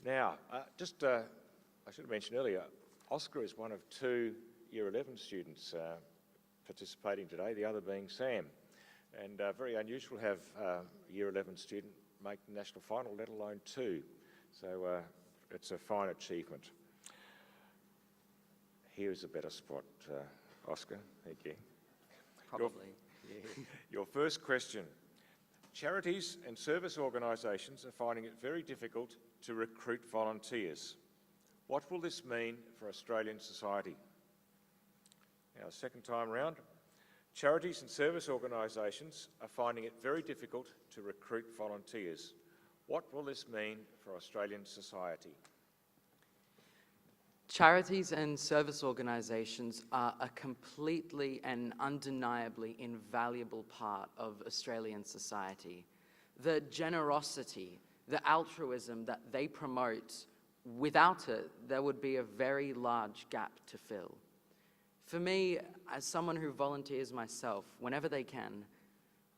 Speaker 1: Now, I should have mentioned earlier, Oscar is one of 2 Year 11 students participating today, the other being Sam. And very unusual to have a Year 11 student make the national final, let alone 2. So it's a fine achievement. Here is a better spot, Oscar. Thank you.
Speaker 9: Probably.
Speaker 1: Your first question. Charities and service organisations are finding it very difficult to recruit volunteers. What will this mean for Australian society? Now, second time round. Charities and service organisations are finding it very difficult to recruit volunteers. What will this mean for Australian society?
Speaker 9: Charities and service organisations are a completely and undeniably invaluable part of Australian society. The generosity, the altruism that they promote, without it, there would be a very large gap to fill. For me, as someone who volunteers myself, whenever they can,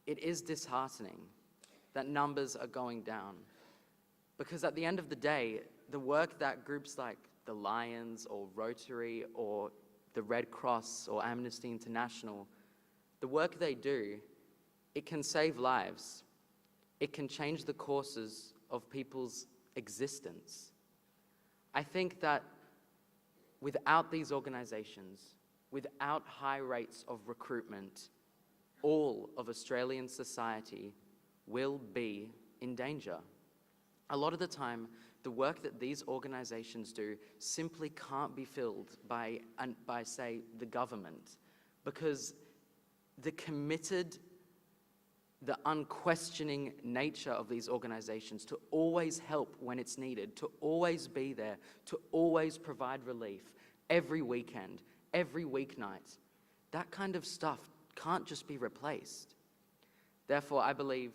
Speaker 9: it is disheartening that numbers are going down. Because at the end of the day, the work that groups like the Lions or Rotary or the Red Cross or Amnesty International, the work they do, it can save lives. It can change the courses of people's existence. I think that without these organizations, without high rates of recruitment, all of Australian society will be in danger. A lot of the time, the work that these organizations do simply can't be filled by say, the government, because the committed, the unquestioning nature of these organizations to always help when it's needed, to always be there, to always provide relief every weekend, every weeknight, that kind of stuff can't just be replaced. Therefore, I believe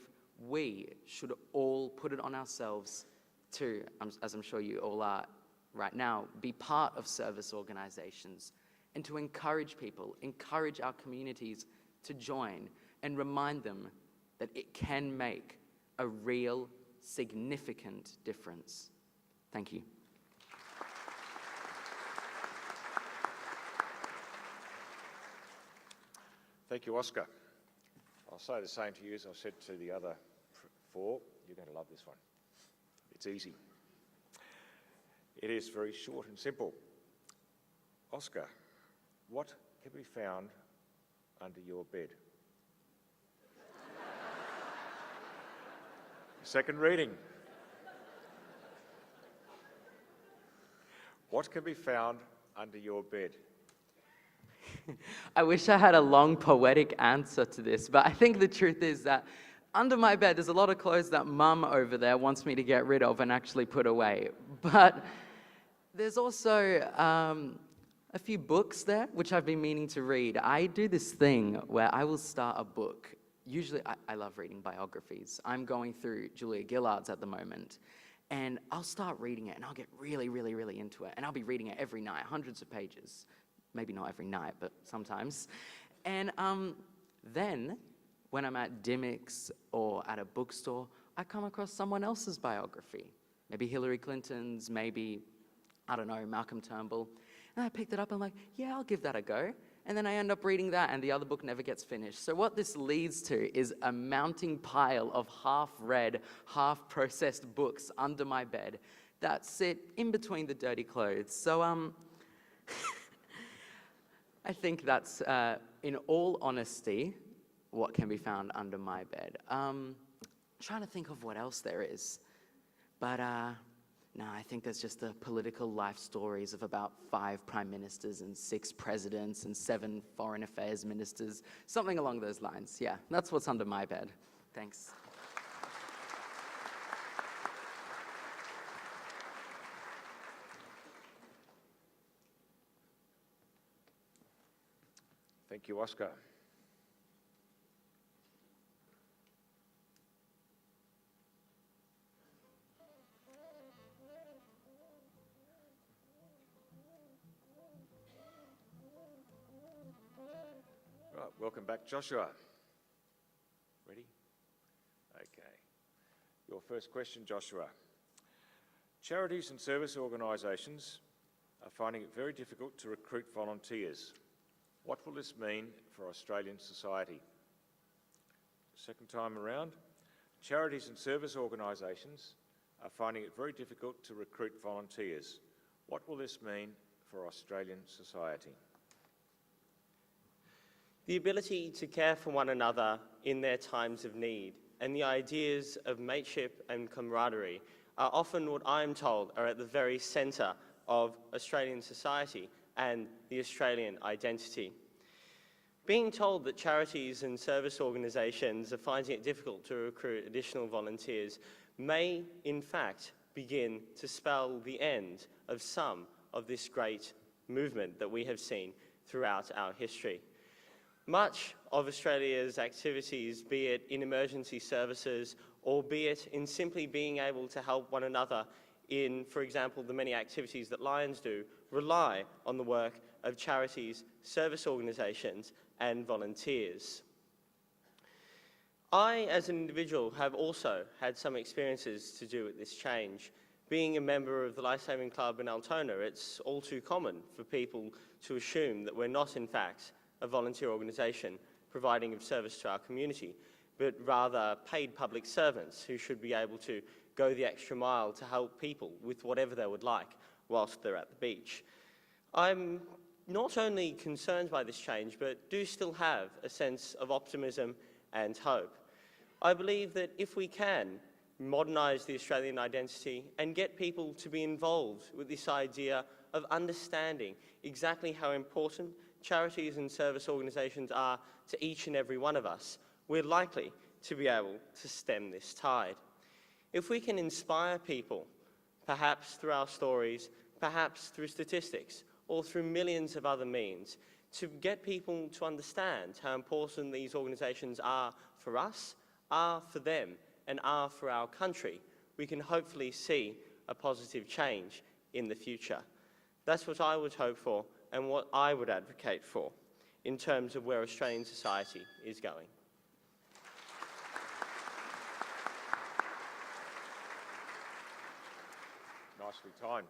Speaker 9: we should all put it on ourselves to, as I'm sure you all are right now, be part of service organizations and to encourage people, encourage our communities to join and remind them that it can make a real, significant difference. Thank you.
Speaker 1: Thank you, Oscar. I'll say the same to you as I've said to the other four. You're going to love this one. It's easy. It is very short and simple. Oscar, what can be found under your bed? Second reading. What can be found under your bed?
Speaker 9: I wish I had a long poetic answer to this, but I think the truth is that under my bed there's a lot of clothes that Mum over there wants me to get rid of and actually put away. But there's also a few books there which I've been meaning to read. I do this thing where I will start a book. Usually I love reading biographies. I'm going through Julia Gillard's at the moment. And I'll start reading it and I'll get really, really, really into it. And I'll be reading it every night, hundreds of pages. Maybe not every night, but sometimes. And then, when I'm at Dimmock's or at a bookstore, I come across someone else's biography. Maybe Hillary Clinton's, maybe, I don't know, Malcolm Turnbull. And I picked it up and I'm like, yeah, I'll give that a go. And then I end up reading that and the other book never gets finished. So what this leads to is a mounting pile of half-read, half-processed books under my bed that sit in between the dirty clothes. So, I think that's, in all honesty, what can be found under my bed. Trying to think of what else there is. But no, I think there's just the political life stories of about 5 prime ministers and 6 presidents and 7 foreign affairs ministers. Something along those lines. Yeah, that's what's under my bed. Thanks.
Speaker 1: Thank you, Oscar. Right, welcome back, Joshua. Ready? Okay. Your first question, Joshua. Charities and service organisations are finding it very difficult to recruit volunteers. What will this mean for Australian society? Second time around, charities and service organisations are finding it very difficult to recruit volunteers. What will this mean for Australian society?
Speaker 8: The ability to care for one another in their times of need and the ideas of mateship and camaraderie are often what I'm told are at the very centre of Australian society and the Australian identity. Being told that charities and service organisations are finding it difficult to recruit additional volunteers may, in fact, begin to spell the end of some of this great movement that we have seen throughout our history. Much of Australia's activities, be it in emergency services or be it in simply being able to help one another in, for example, the many activities that Lions do, rely on the work of charities, service organisations and volunteers. I, as an individual, have also had some experiences to do with this change. Being a member of the Lifesaving Club in Altona, it's all too common for people to assume that we're not, in fact, a volunteer organisation providing of service to our community, but rather paid public servants who should be able to go the extra mile to help people with whatever they would like whilst they're at the beach. I'm not only concerned by this change, but do still have a sense of optimism and hope. I believe that if we can modernise the Australian identity and get people to be involved with this idea of understanding exactly how important charities and service organisations are to each and every one of us, we're likely to be able to stem this tide. If we can inspire people, perhaps through our stories, perhaps through statistics, or through millions of other means, to get people to understand how important these organisations are for us, are for them, and are for our country, we can hopefully see a positive change in the future. That's what I would hope for and what I would advocate for in terms of where Australian society is going.
Speaker 1: Nicely timed.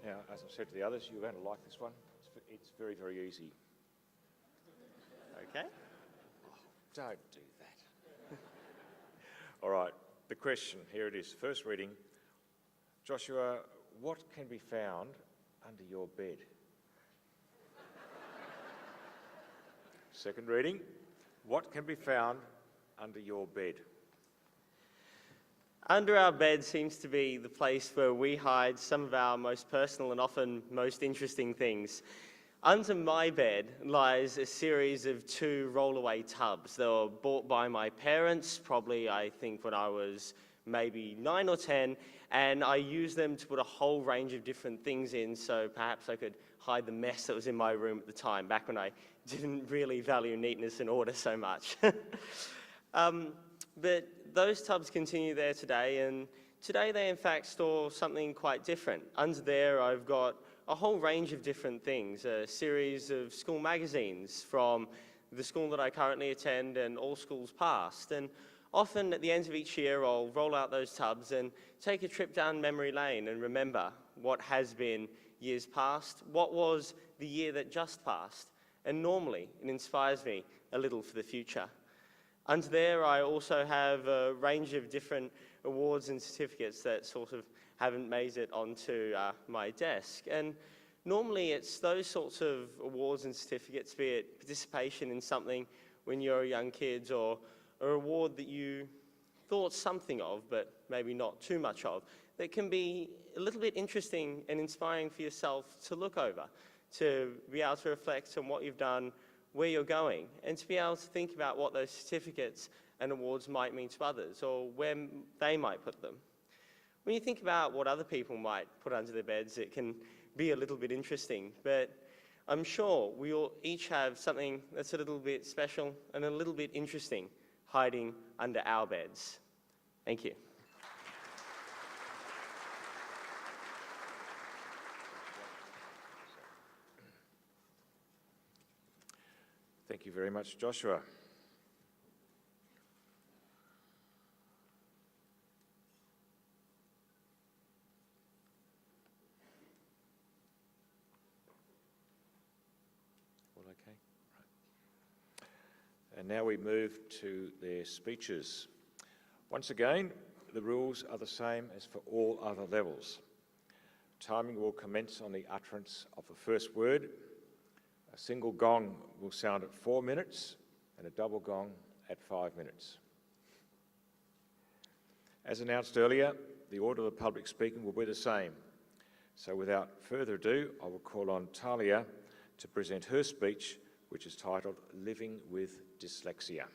Speaker 1: Now, as I've said to the others, you're going to like this one. It's very, very easy.
Speaker 8: Okay?
Speaker 1: Oh, don't do that. All right, the question, here it is. First reading. Joshua, what can be found under your bed? Second reading. What can be found under your bed?
Speaker 8: Under our bed seems to be the place where we hide some of our most personal and often most interesting things. Under my bed lies a series of 2 rollaway tubs. They were bought by my parents, probably I think when I was maybe 9 or 10, and I used them to put a whole range of different things in, so perhaps I could hide the mess that was in my room at the time, back when I didn't really value neatness and order so much. But those tubs continue there today, and today they in fact store something quite different. Under there I've got a whole range of different things, a series of school magazines from the school that I currently attend and all schools past. And often at the end of each year I'll roll out those tubs and take a trip down memory lane and remember what has been years past, what was the year that just passed, and normally it inspires me a little for the future. Under there I also have a range of different awards and certificates that sort of haven't made it onto my desk. And normally it's those sorts of awards and certificates, be it participation in something when you're a young kid, or a reward that you thought something of but maybe not too much of, that can be a little bit interesting and inspiring for yourself to look over, to be able to reflect on what you've done, where you're going, and to be able to think about what those certificates and awards might mean to others, or where they might put them. When you think about what other people might put under their beds, it can be a little bit interesting, but I'm sure we all each have something that's a little bit special and a little bit interesting hiding under our beds. Thank you.
Speaker 1: Thank you very much, Joshua. All okay? Right. And now we move to their speeches. Once again, the rules are the same as for all other levels. Timing will commence on the utterance of the first word. A single gong will sound at 4 minutes and a double gong at 5 minutes. As announced earlier, the order of the public speaking will be the same. So without further ado, I will call on Talia to present her speech, which is titled Living with Dyslexia.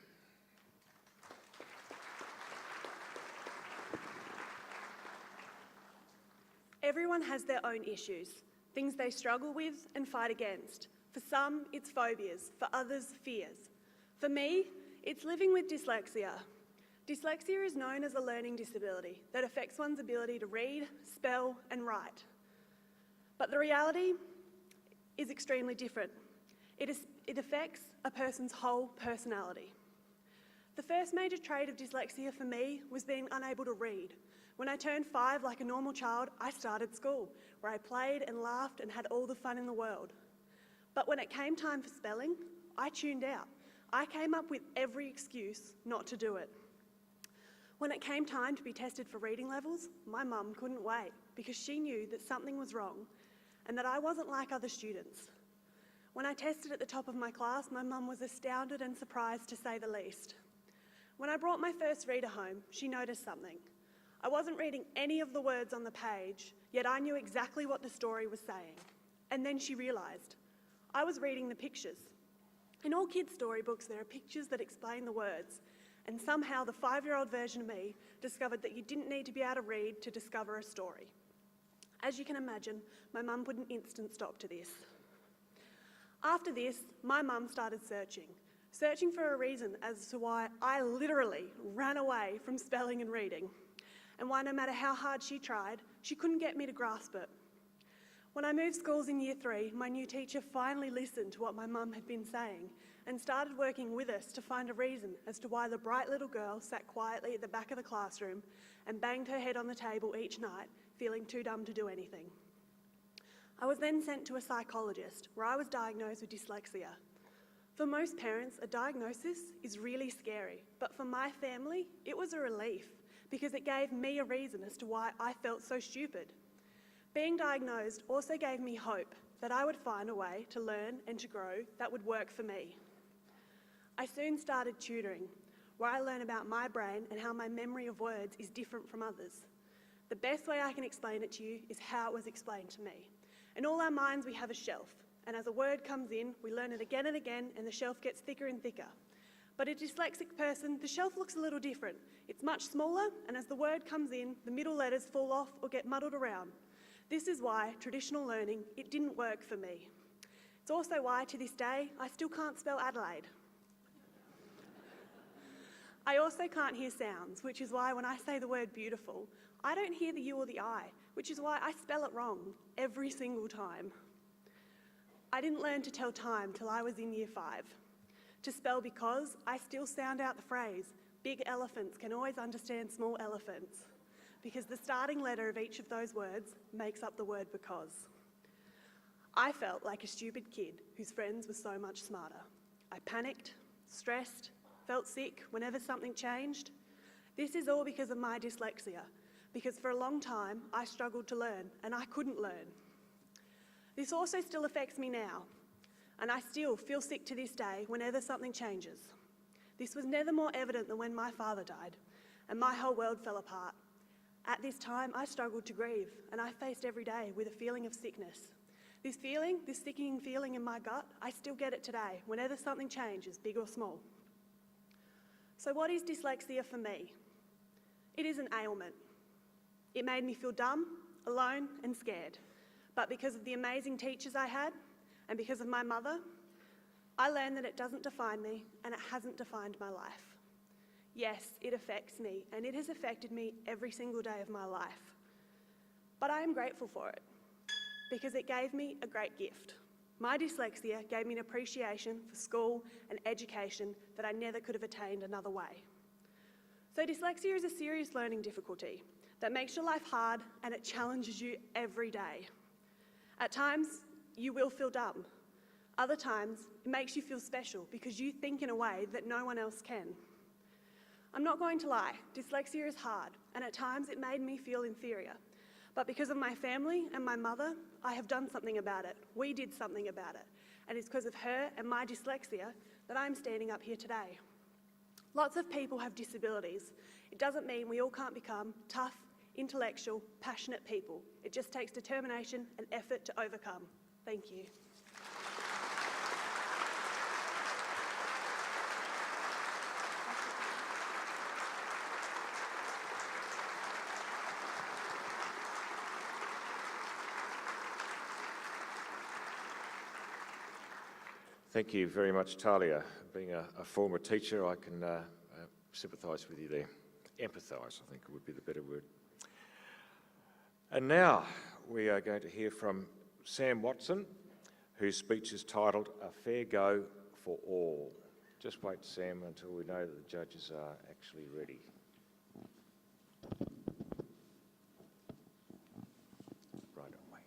Speaker 4: Everyone has their own issues, things they struggle with and fight against. For some, it's phobias. For others, fears. For me, it's living with dyslexia. Dyslexia is known as a learning disability that affects one's ability to read, spell, and write. But the reality is extremely different. It affects a person's whole personality. The first major trait of dyslexia for me was being unable to read. When I turned 5, like a normal child, I started school, where I played and laughed and had all the fun in the world. But when it came time for spelling, I tuned out. I came up with every excuse not to do it. When it came time to be tested for reading levels, my mum couldn't wait because she knew that something was wrong and that I wasn't like other students. When I tested at the top of my class, my mum was astounded and surprised to say the least. When I brought my first reader home, she noticed something. I wasn't reading any of the words on the page, yet I knew exactly what the story was saying. And then she realised I was reading the pictures. In all kids' storybooks, there are pictures that explain the words, and somehow the 5-year-old version of me discovered that you didn't need to be able to read to discover a story. As you can imagine, my mum put an instant stop to this. After this, my mum started searching for a reason as to why I literally ran away from spelling and reading, and why no matter how hard she tried, she couldn't get me to grasp it. When I moved schools in Year 3, my new teacher finally listened to what my mum had been saying and started working with us to find a reason as to why the bright little girl sat quietly at the back of the classroom and banged her head on the table each night, feeling too dumb to do anything. I was then sent to a psychologist where I was diagnosed with dyslexia. For most parents, a diagnosis is really scary, but for my family, it was a relief because it gave me a reason as to why I felt so stupid. Being diagnosed also gave me hope that I would find a way to learn and to grow that would work for me. I soon started tutoring, where I learned about my brain and how my memory of words is different from others. The best way I can explain it to you is how it was explained to me. In all our minds, we have a shelf, and as a word comes in, we learn it again and again, and the shelf gets thicker and thicker. But a dyslexic person, the shelf looks a little different. It's much smaller, and as the word comes in, the middle letters fall off or get muddled around. This is why traditional learning, it didn't work for me. It's also why, to this day, I still can't spell Adelaide. I also can't hear sounds, which is why when I say the word beautiful, I don't hear the U or the I, which is why I spell it wrong every single time. I didn't learn to tell time till I was in Year 5. To spell because, I still sound out the phrase, big elephants can always understand small elephants, because the starting letter of each of those words makes up the word because. I felt like a stupid kid whose friends were so much smarter. I panicked, stressed, felt sick whenever something changed. This is all because of my dyslexia, because for a long time I struggled to learn and I couldn't learn. This also still affects me now, and I still feel sick to this day whenever something changes. This was never more evident than when my father died and my whole world fell apart. At this time, I struggled to grieve, and I faced every day with a feeling of sickness. This feeling, this sickening feeling in my gut, I still get it today, whenever something changes, big or small. So what is dyslexia for me? It is an ailment. It made me feel dumb, alone, and scared. But because of the amazing teachers I had, and because of my mother, I learned that it doesn't define me, and it hasn't defined my life. Yes, it affects me, and it has affected me every single day of my life. But I am grateful for it, because it gave me a great gift. My dyslexia gave me an appreciation for school and education that I never could have attained another way. So dyslexia is a serious learning difficulty that makes your life hard, and it challenges you every day. At times, you will feel dumb. Other times, it makes you feel special because you think in a way that no one else can. I'm not going to lie, dyslexia is hard, and at times it made me feel inferior. But because of my family and my mother, I have done something about it. We did something about it. And it's because of her and my dyslexia that I'm standing up here today. Lots of people have disabilities. It doesn't mean we all can't become tough, intellectual, passionate people. It just takes determination and effort to overcome. Thank you.
Speaker 1: Thank you very much, Talia. Being a former teacher, I can sympathise with you there. Empathise, I think would be the better word. And now we are going to hear from Sam Watson, whose speech is titled "A Fair Go for All." Just wait, Sam, until we know that the judges are actually ready. Right, away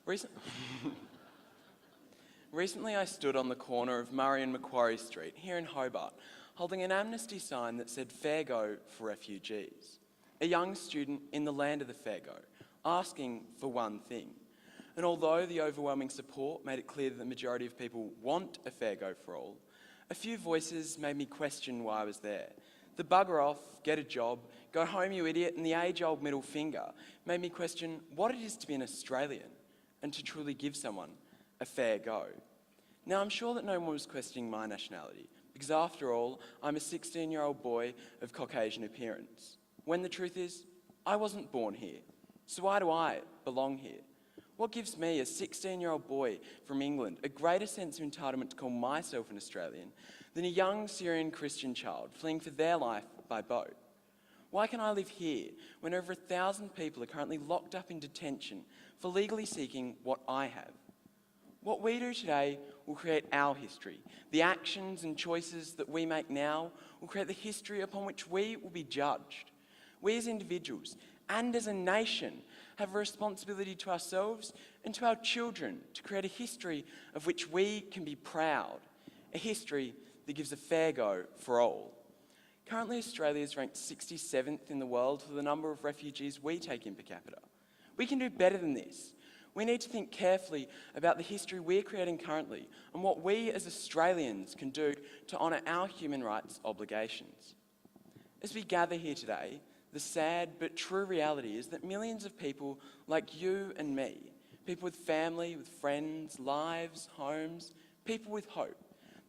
Speaker 1: you go.
Speaker 7: Recently, I stood on the corner of Murray and Macquarie Street here in Hobart, holding an amnesty sign that said "Fair Go for Refugees." A young student in the land of the fair go, asking for one thing. And although the overwhelming support made it clear that the majority of people want a fair go for all, a few voices made me question why I was there. The bugger off, get a job, go home you idiot, and the age-old middle finger made me question what it is to be an Australian and to truly give someone a fair go. Now, I'm sure that no one was questioning my nationality, because after all, I'm a 16-year-old boy of Caucasian appearance. When the truth is, I wasn't born here, so why do I belong here? What gives me, a 16-year-old boy from England, a greater sense of entitlement to call myself an Australian than a young Syrian Christian child fleeing for their life by boat? Why can I live here when over 1,000 people are currently locked up in detention for legally seeking what I have? What we do today will create our history. The actions and choices that we make now will create the history upon which we will be judged. We as individuals and as a nation have a responsibility to ourselves and to our children to create a history of which we can be proud, a history that gives a fair go for all. Currently, Australia is ranked 67th in the world for the number of refugees we take in per capita. We can do better than this. We need to think carefully about the history we're creating currently and what we as Australians can do to honour our human rights obligations. As we gather here today, the sad but true reality is that millions of people like you and me, people with family, with friends, lives, homes, people with hope,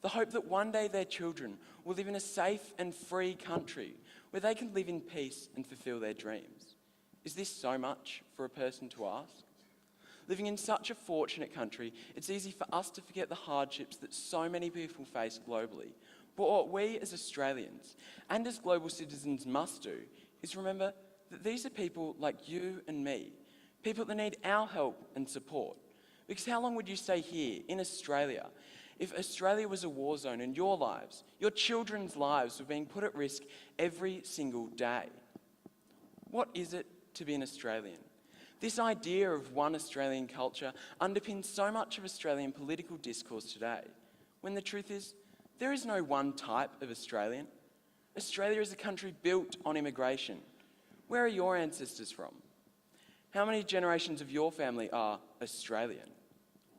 Speaker 7: the hope that one day their children will live in a safe and free country where they can live in peace and fulfil their dreams. Is this so much for a person to ask? Living in such a fortunate country, it's easy for us to forget the hardships that so many people face globally. But what we as Australians and as global citizens must do is remember that these are people like you and me, people that need our help and support. Because how long would you stay here in Australia if Australia was a war zone and your lives, your children's lives were being put at risk every single day? What is it to be an Australian? This idea of one Australian culture underpins so much of Australian political discourse today, when the truth is, there is no one type of Australian. Australia is a country built on immigration. Where are your ancestors from? How many generations of your family are Australian?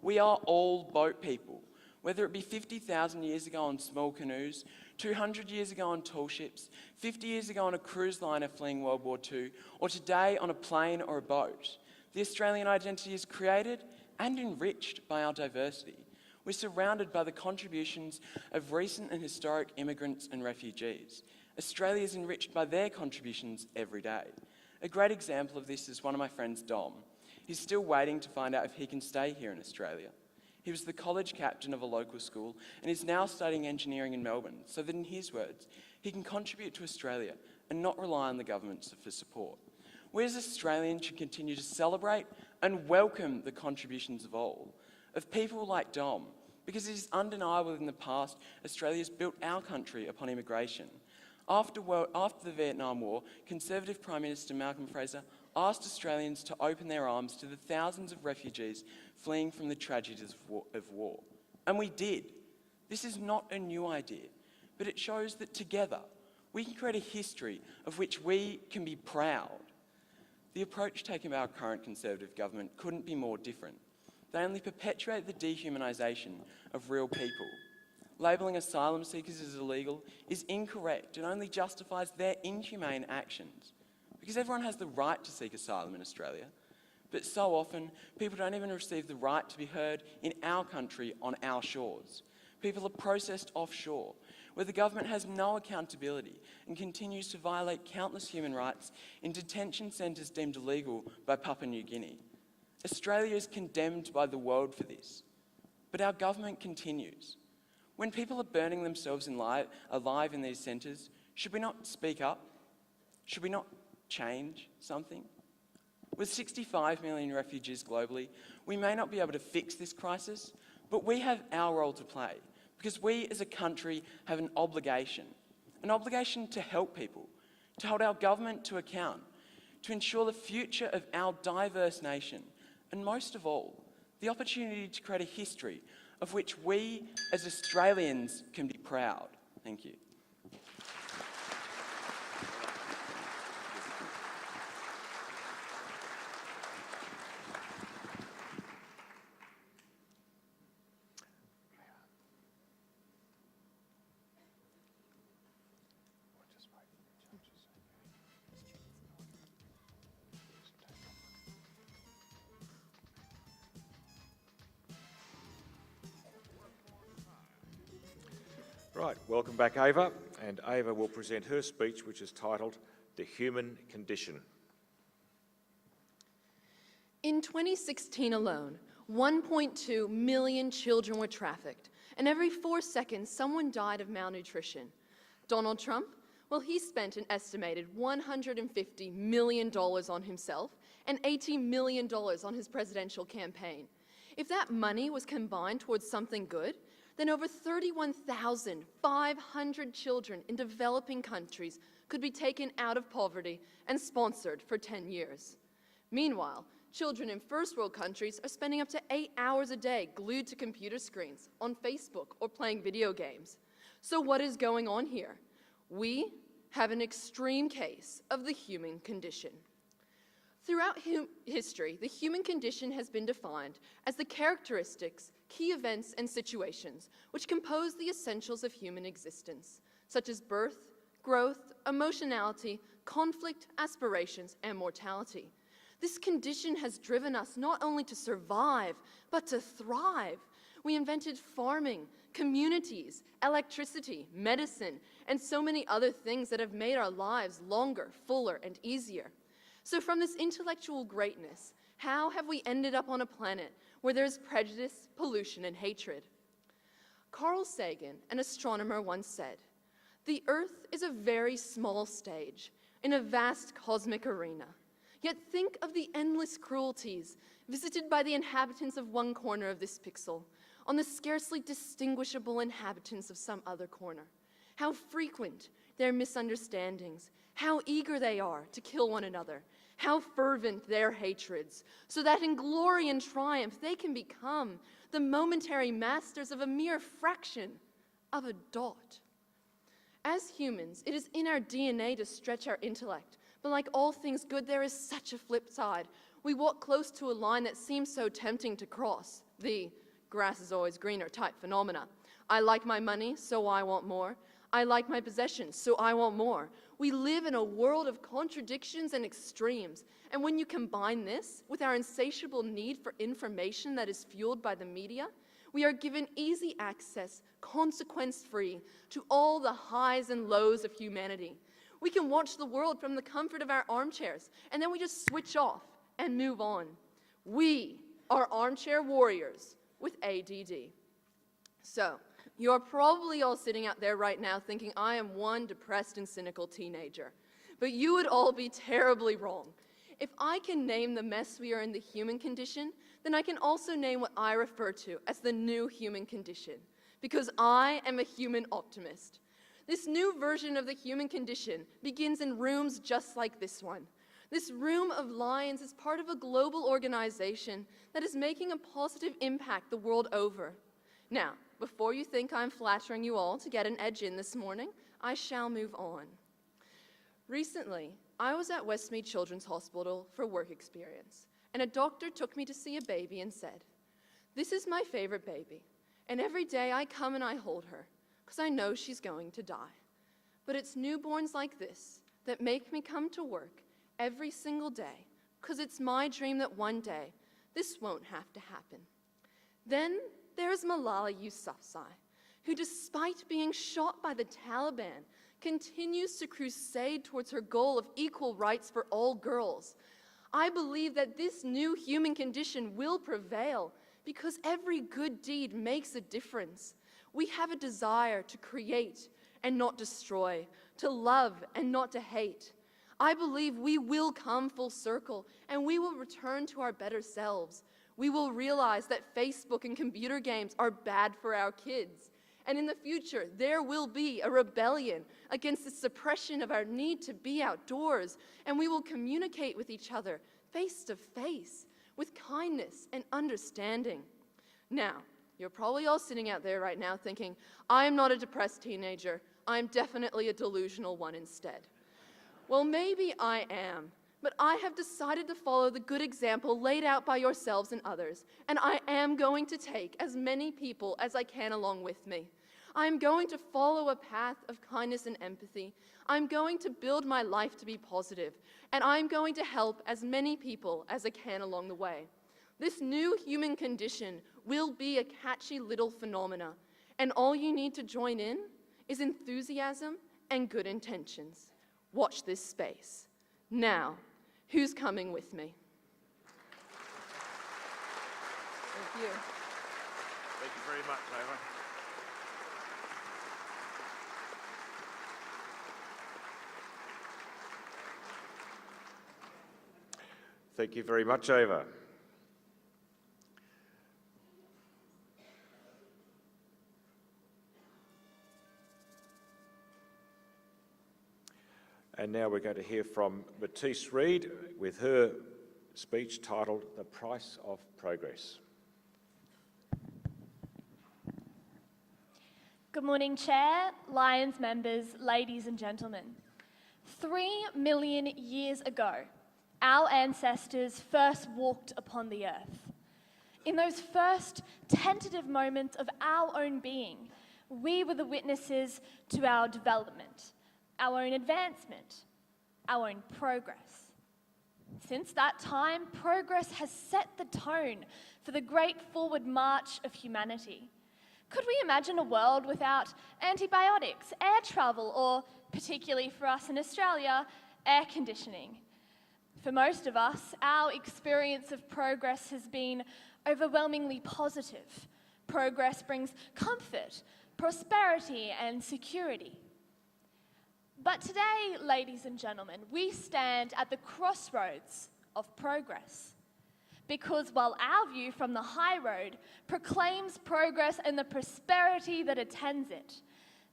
Speaker 7: We are all boat people, whether it be 50,000 years ago on small canoes, 200 years ago on tall ships, 50 years ago on a cruise liner fleeing World War II, or today on a plane or a boat. The Australian identity is created and enriched by our diversity. We're surrounded by the contributions of recent and historic immigrants and refugees. Australia is enriched by their contributions every day. A great example of this is one of my friends, Dom. He's still waiting to find out if he can stay here in Australia. He was the college captain of a local school and is now studying engineering in Melbourne, so that in his words, he can contribute to Australia and not rely on the government for support. We as Australians should continue to celebrate and welcome the contributions of all, of people like Dom, because it is undeniable in the past Australia's built our country upon immigration. After the Vietnam War, Conservative Prime Minister Malcolm Fraser asked Australians to open their arms to the thousands of refugees fleeing from the tragedies of war. And we did. This is not a new idea, but it shows that together we can create a history of which we can be proud. The approach taken by our current Conservative government couldn't be more different. They only perpetuate the dehumanisation of real people. Labelling asylum seekers as illegal is incorrect and only justifies their inhumane actions. Because everyone has the right to seek asylum in Australia, but so often people don't even receive the right to be heard in our country on our shores. People are processed offshore, where the government has no accountability and continues to violate countless human rights in detention centres deemed illegal by Papua New Guinea. Australia is condemned by the world for this, but our government continues. When people are burning themselves alive in these centres, should we not speak up? Should we not change something? With 65 million refugees globally, we may not be able to fix this crisis, but we have our role to play because we as a country have an obligation to help people, to hold our government to account, to ensure the future of our diverse nation, and most of all, the opportunity to create a history of which we as Australians can be proud. Thank you.
Speaker 1: Right, welcome back, Ava. And Ava will present her speech, which is titled The Human Condition.
Speaker 5: In 2016 alone, 1.2 million children were trafficked, and every 4 seconds someone died of malnutrition. Donald Trump, well, he spent an estimated $150 million on himself and $80 million on his presidential campaign. If that money was combined towards something good, then over 31,500 children in developing countries could be taken out of poverty and sponsored for 10 years. Meanwhile, children in first world countries are spending up to 8 hours a day glued to computer screens, on Facebook, or playing video games. So what is going on here? We have an extreme case of the human condition. Throughout history, the human condition has been defined as the characteristics, key events, and situations which compose the essentials of human existence, such as birth, growth, emotionality, conflict, aspirations, and mortality. This condition has driven us not only to survive, but to thrive. We invented farming, communities, electricity, medicine, and so many other things that have made our lives longer, fuller, and easier. So from this intellectual greatness, how have we ended up on a planet where there's prejudice, pollution, and hatred? Carl Sagan, an astronomer, once said, "The Earth is a very small stage in a vast cosmic arena. Yet think of the endless cruelties visited by the inhabitants of one corner of this pixel on the scarcely distinguishable inhabitants of some other corner. How frequent their misunderstandings, how eager they are to kill one another, how fervent their hatreds, so that in glory and triumph they can become the momentary masters of a mere fraction of a dot." As humans, it is in our DNA to stretch our intellect, but like all things good, there is such a flip side. We walk close to a line that seems so tempting to cross, the grass is always greener type phenomena. I like my money, so I want more. I like my possessions, so I want more. We live in a world of contradictions and extremes, and when you combine this with our insatiable need for information that is fueled by the media, we are given easy access, consequence-free, to all the highs and lows of humanity. We can watch the world from the comfort of our armchairs, and then we just switch off and move on. We are armchair warriors with ADD. So, you're probably all sitting out there right now thinking I am one depressed and cynical teenager. But you would all be terribly wrong. If I can name the mess we are in the human condition, then I can also name what I refer to as the new human condition, because I am a human optimist. This new version of the human condition begins in rooms just like this one. This room of lions is part of a global organization that is making a positive impact the world over. Now, before you think I'm flattering you all to get an edge in this morning, I shall move on. Recently, I was at Westmead Children's Hospital for work experience, and a doctor took me to see a baby and said, "This is my favorite baby, and every day I come and I hold her, because I know she's going to die. But it's newborns like this that make me come to work every single day, because it's my dream that one day this won't have to happen." Then there's Malala Yousafzai, who despite being shot by the Taliban, continues to crusade towards her goal of equal rights for all girls. I believe that this new human condition will prevail because every good deed makes a difference. We have a desire to create and not destroy, to love and not to hate. I believe we will come full circle and we will return to our better selves. We will realize that Facebook and computer games are bad for our kids. And in the future, there will be a rebellion against the suppression of our need to be outdoors, and we will communicate with each other face to face with kindness and understanding. Now, you're probably all sitting out there right now thinking, I am not a depressed teenager. I'm definitely a delusional one instead. Well, maybe I am, but I have decided to follow the good example laid out by yourselves and others, and I am going to take as many people as I can along with me. I am going to follow a path of kindness and empathy. I'm going to build my life to be positive, and I'm going to help as many people as I can along the way. This new human condition will be a catchy little phenomena, and all you need to join in is enthusiasm and good intentions. Watch this space. Now, who's coming with me? Thank you.
Speaker 1: Thank you very much, Ava. Thank you very much, Ava. And now we're going to hear from Matisse Reid with her speech titled The Price of Progress.
Speaker 6: Good morning, Chair, Lions members, ladies and gentlemen. 3 million years ago, our ancestors first walked upon the earth. In those first tentative moments of our own being, we were the witnesses to our development, our own advancement, our own progress. Since that time, progress has set the tone for the great forward march of humanity. Could we imagine a world without antibiotics, air travel, or, particularly for us in Australia, air conditioning? For most of us, our experience of progress has been overwhelmingly positive. Progress brings comfort, prosperity, and security. But today, ladies and gentlemen, we stand at the crossroads of progress. Because while our view from the high road proclaims progress and the prosperity that attends it,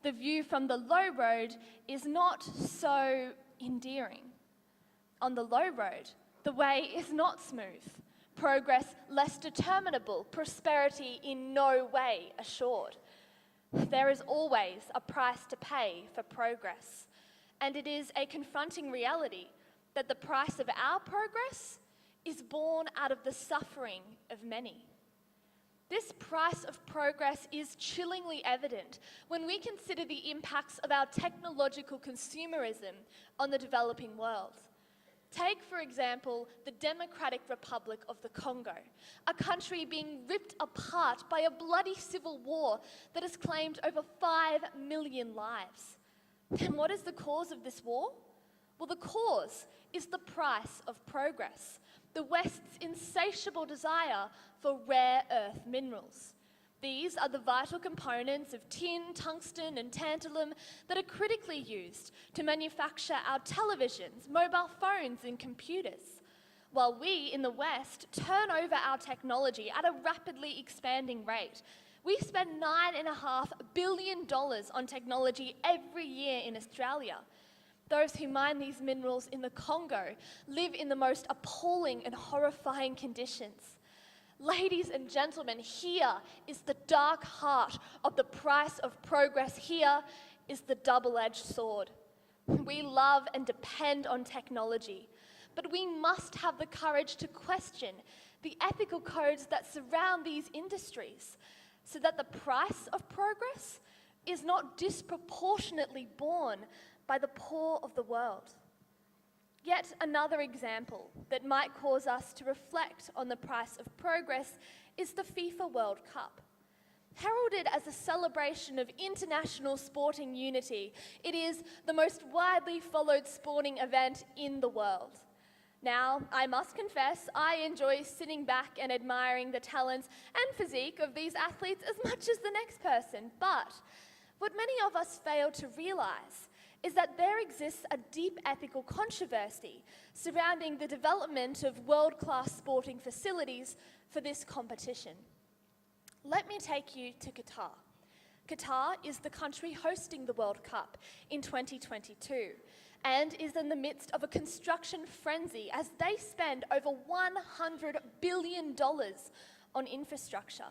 Speaker 6: the view from the low road is not so endearing. On the low road, the way is not smooth, progress less determinable, prosperity in no way assured. There is always a price to pay for progress. And it is a confronting reality that the price of our progress is born out of the suffering of many. This price of progress is chillingly evident when we consider the impacts of our technological consumerism on the developing world. Take, for example, the Democratic Republic of the Congo, a country being ripped apart by a bloody civil war that has claimed over 5 million lives. And what is the cause of this war? Well, the cause is the price of progress, the West's insatiable desire for rare earth minerals. These are the vital components of tin, tungsten, and tantalum that are critically used to manufacture our televisions, mobile phones, and computers. While we in the West turn over our technology at a rapidly expanding rate, we spend $9.5 billion on technology every year in Australia. Those who mine these minerals in the Congo live in the most appalling and horrifying conditions. Ladies and gentlemen, here is the dark heart of the price of progress. Here is the double-edged sword. We love and depend on technology, but we must have the courage to question the ethical codes that surround these industries so that the price of progress is not disproportionately borne by the poor of the world. Yet another example that might cause us to reflect on the price of progress is the FIFA World Cup. Heralded as a celebration of international sporting unity, it is the most widely followed sporting event in the world. Now, I must confess, I enjoy sitting back and admiring the talents and physique of these athletes as much as the next person. But what many of us fail to realise is that there exists a deep ethical controversy surrounding the development of world-class sporting facilities for this competition. Let me take you to Qatar. Qatar is the country hosting the World Cup in 2022 and is in the midst of a construction frenzy as they spend over $100 billion on infrastructure.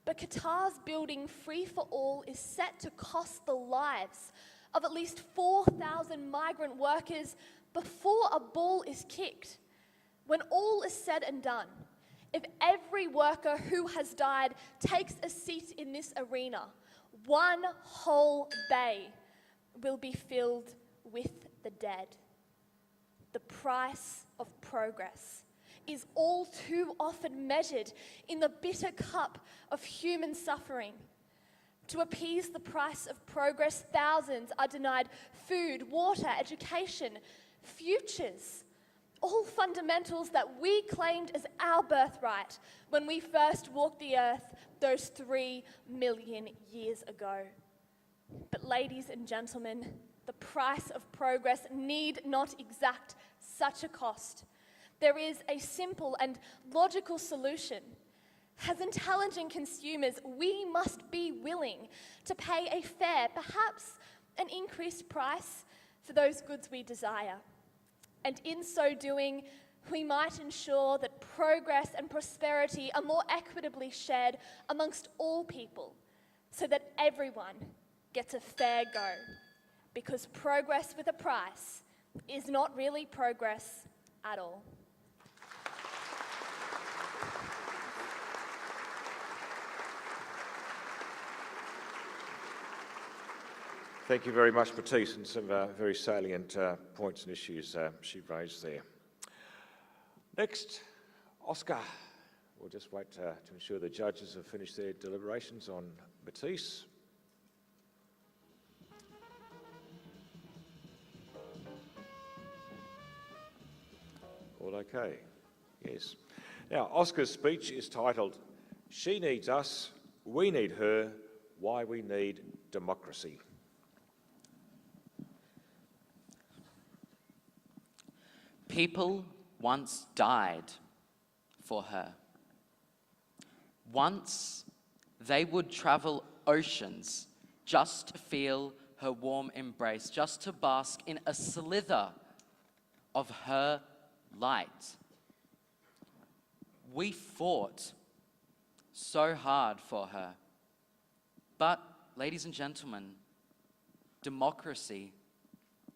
Speaker 6: But Qatar's building Free for All is set to cost the lives of at least 4,000 migrant workers before a ball is kicked. When all is said and done, if every worker who has died takes a seat in this arena, one whole bay will be filled with the dead. The price of progress is all too often measured in the bitter cup of human suffering. To appease the price of progress, thousands are denied food, water, education, futures, all fundamentals that we claimed as our birthright when we first walked the earth those 3 million years ago. But ladies and gentlemen, the price of progress need not exact such a cost. There is a simple and logical solution. As intelligent consumers, we must be willing to pay a fair, perhaps an increased price for those goods we desire. And in so doing, we might ensure that progress and prosperity are more equitably shared amongst all people, so that everyone gets a fair go. Because progress with a price is not really progress at all.
Speaker 1: Thank you very much, Matisse, and some very salient points and issues she raised there. Next, Oscar. We'll just wait to ensure the judges have finished their deliberations on Matisse. All okay? Yes. Now, Oscar's speech is titled, "She Needs Us, We Need Her, Why We Need Democracy."
Speaker 9: People once died for her. Once they would travel oceans just to feel her warm embrace, just to bask in a slither of her light. We fought so hard for her. But, ladies and gentlemen, democracy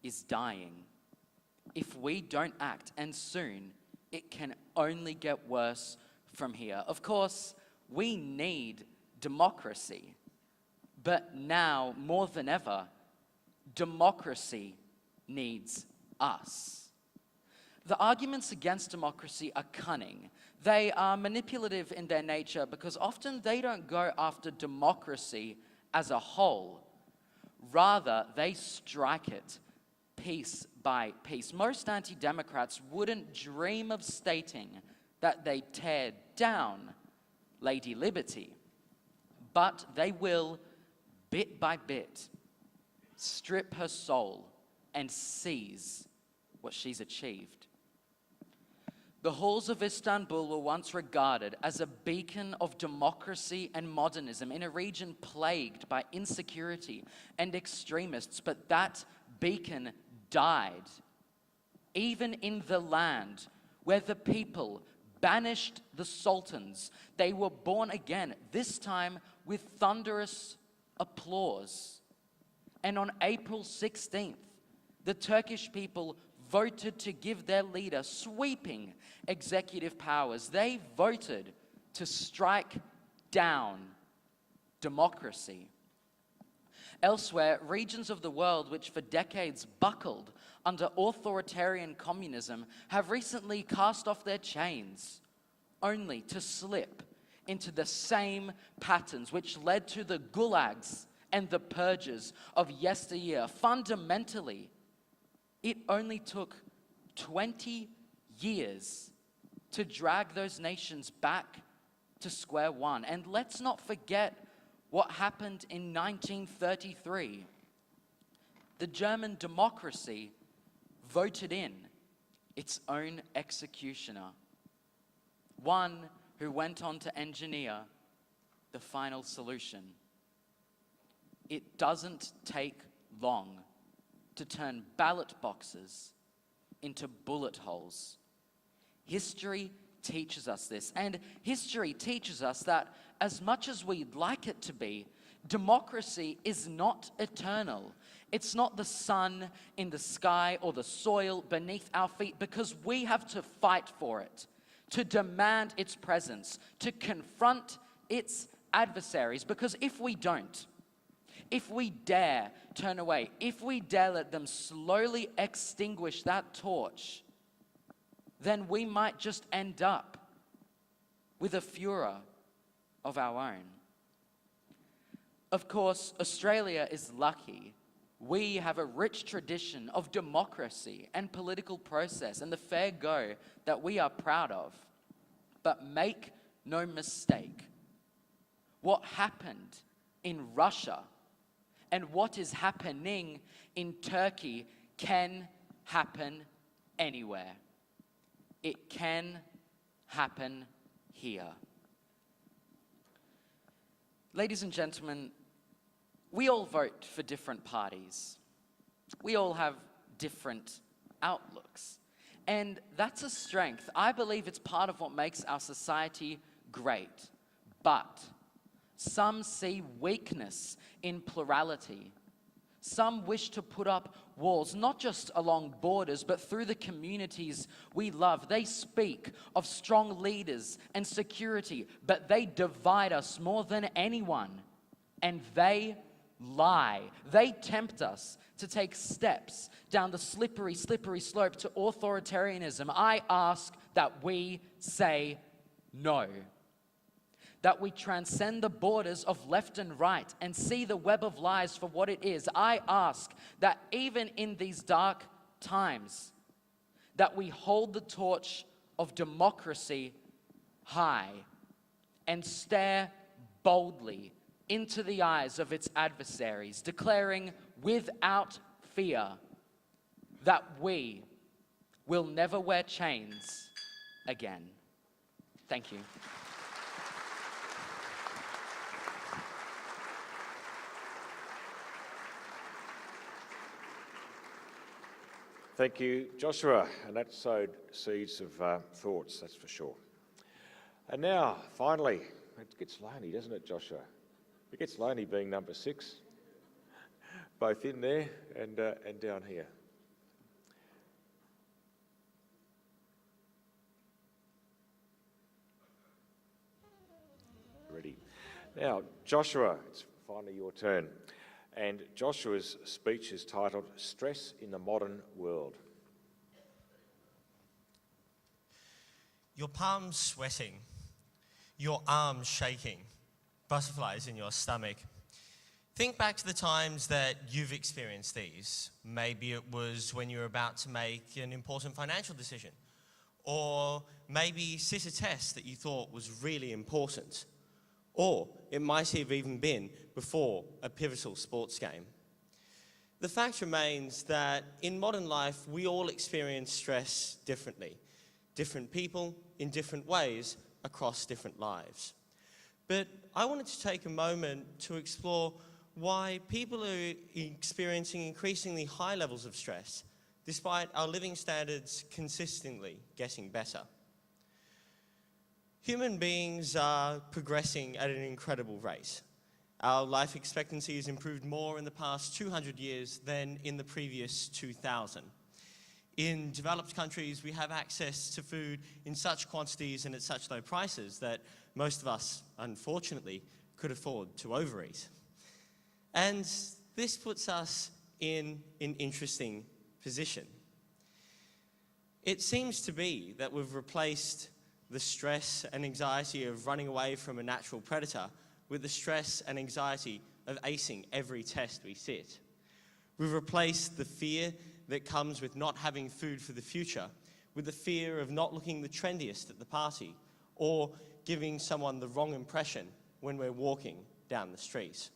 Speaker 9: is dying. If we don't act, and soon, it can only get worse from here. Of course, we need democracy. But now, more than ever, democracy needs us. The arguments against democracy are cunning. They are manipulative in their nature because often they don't go after democracy as a whole. Rather, they strike it piece by piece. Most anti-democrats wouldn't dream of stating that they tear down Lady Liberty, but they will, bit by bit, strip her soul and seize what she's achieved. The halls of Istanbul were once regarded as a beacon of democracy and modernism in a region plagued by insecurity and extremists, but that beacon died. Even in the land where the people banished the sultans, they were born again, this time with thunderous applause. And on April 16th, the Turkish people voted to give their leader sweeping executive powers. They voted to strike down democracy. Elsewhere, regions of the world which for decades buckled under authoritarian communism have recently cast off their chains, only to slip into the same patterns which led to the gulags and the purges of yesteryear. Fundamentally, it only took 20 years to drag those nations back to square one. And let's not forget what happened in 1933. The German democracy voted in its own executioner, one who went on to engineer the final solution. It doesn't take long to turn ballot boxes into bullet holes. History teaches us this, and history teaches us that as much as we'd like it to be, democracy is not eternal. It's not the sun in the sky or the soil beneath our feet, because we have to fight for it, to demand its presence, to confront its adversaries. Because if we don't, if we dare turn away, if we dare let them slowly extinguish that torch, then we might just end up with a Führer of our own. Of course, Australia is lucky. We have a rich tradition of democracy and political process and the fair go that we are proud of. But make no mistake, what happened in Russia and what is happening in Turkey can happen anywhere. It can happen here. Ladies and gentlemen, we all vote for different parties. We all have different outlooks. And that's a strength. I believe it's part of what makes our society great. But some see weakness in plurality. Some wish to put up walls, not just along borders, but through the communities we love. They speak of strong leaders and security, but they divide us more than anyone. And they lie. They tempt us to take steps down the slippery, slippery slope to authoritarianism. I ask that we say no. That we transcend the borders of left and right and see the web of lies for what it is. I ask that even in these dark times, that we hold the torch of democracy high and stare boldly into the eyes of its adversaries, declaring without fear that we will never wear chains again. Thank you.
Speaker 1: Thank you, Joshua, and that sowed seeds of thoughts, that's for sure. And now, finally, it gets lonely, doesn't it, Joshua? It gets lonely being number 6, both in there and down here. Ready. Now, Joshua, it's finally your turn. And Joshua's speech is titled, Stress in the Modern World.
Speaker 10: Your palms sweating, your arms shaking, butterflies in your stomach. Think back to the times that you've experienced these. Maybe it was when you were about to make an important financial decision, or maybe sit a test that you thought was really important. Or it might have even been before a pivotal sports game. The fact remains that in modern life, we all experience stress differently. Different people in different ways across different lives. But I wanted to take a moment to explore why people are experiencing increasingly high levels of stress, despite our living standards consistently getting better. Human beings are progressing at an incredible rate. Our life expectancy has improved more in the past 200 years than in the previous 2,000. In developed countries, we have access to food in such quantities and at such low prices that most of us, unfortunately, could afford to overeat. And this puts us in an interesting position. It seems to be that we've replaced the stress and anxiety of running away from a natural predator with the stress and anxiety of acing every test we sit. We've replaced the fear that comes with not having food for the future with the fear of not looking the trendiest at the party or giving someone the wrong impression when we're walking down the street.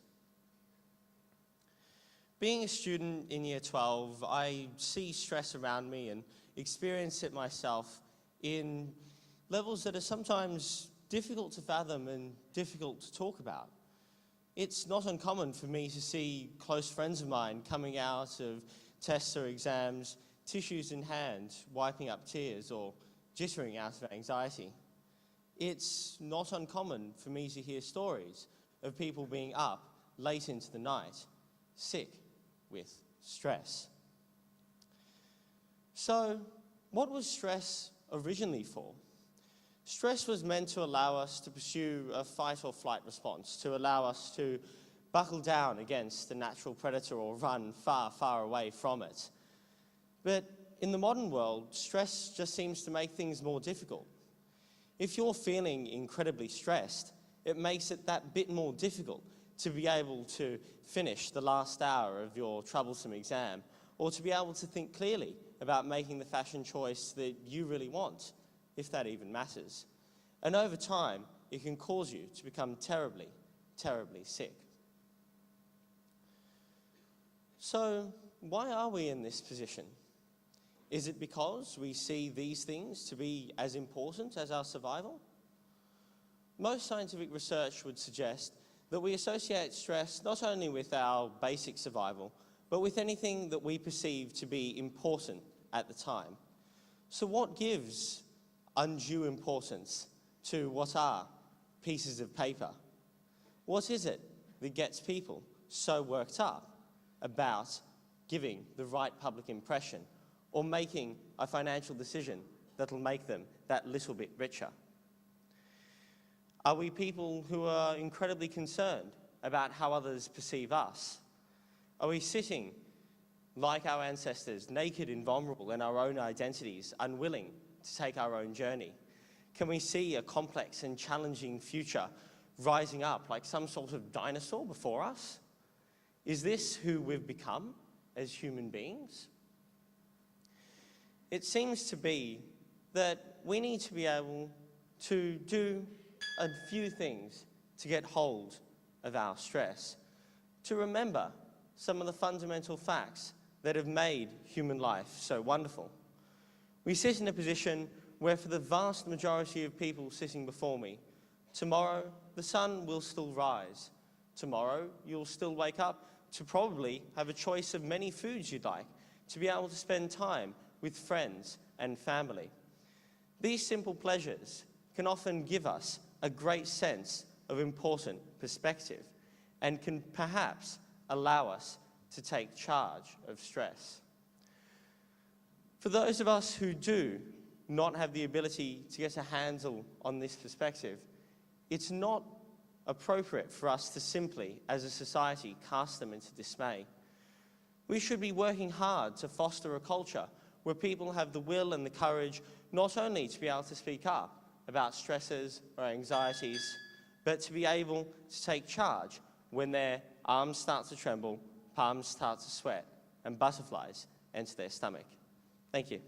Speaker 10: Being a student in Year 12, I see stress around me and experience it myself in levels that are sometimes difficult to fathom and difficult to talk about. It's not uncommon for me to see close friends of mine coming out of tests or exams, tissues in hand, wiping up tears or jittering out of anxiety. It's not uncommon for me to hear stories of people being up late into the night, sick with stress. So, what was stress originally for? Stress was meant to allow us to pursue a fight or flight response, to allow us to buckle down against a natural predator or run far, far away from it. But in the modern world, stress just seems to make things more difficult. If you're feeling incredibly stressed, it makes it that bit more difficult to be able to finish the last hour of your troublesome exam, or to be able to think clearly about making the fashion choice that you really want, if that even matters. And over time, it can cause you to become terribly, terribly sick. So, why are we in this position? Is it because we see these things to be as important as our survival? Most scientific research would suggest that we associate stress not only with our basic survival, but with anything that we perceive to be important at the time. So what gives undue importance to what are pieces of paper? What is it that gets people so worked up about giving the right public impression or making a financial decision that'll make them that little bit richer? Are we people who are incredibly concerned about how others perceive us? Are we sitting, like our ancestors, naked and vulnerable in our own identities, unwilling to take our own journey? Can we see a complex and challenging future rising up like some sort of dinosaur before us? Is this who we've become as human beings? It seems to be that we need to be able to do a few things to get hold of our stress, to remember some of the fundamental facts that have made human life so wonderful. We sit in a position where for the vast majority of people sitting before me, tomorrow the sun will still rise. Tomorrow you'll still wake up to probably have a choice of many foods you'd like, to be able to spend time with friends and family. These simple pleasures can often give us a great sense of important perspective and can perhaps allow us to take charge of stress. For those of us who do not have the ability to get a handle on this perspective, it's not appropriate for us to simply, as a society, cast them into dismay. We should be working hard to foster a culture where people have the will and the courage not only to be able to speak up about stresses or anxieties, but to be able to take charge when their arms start to tremble, palms start to sweat, and butterflies enter their stomach. Thank you.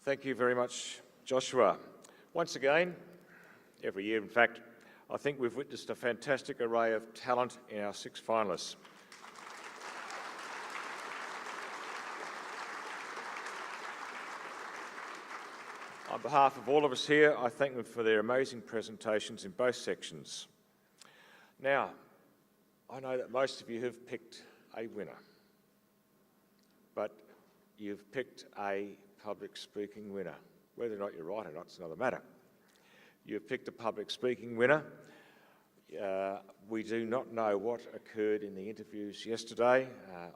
Speaker 1: Thank you very much, Joshua. Once again, every year in fact, I think we've witnessed a fantastic array of talent in our 6 finalists. On behalf of all of us here, I thank them for their amazing presentations in both sections. Now, I know that most of you have picked a winner, but you've picked a public speaking winner. Whether or not you're right or not, it's another matter. You've picked a public speaking winner. We do not know what occurred in the interviews yesterday.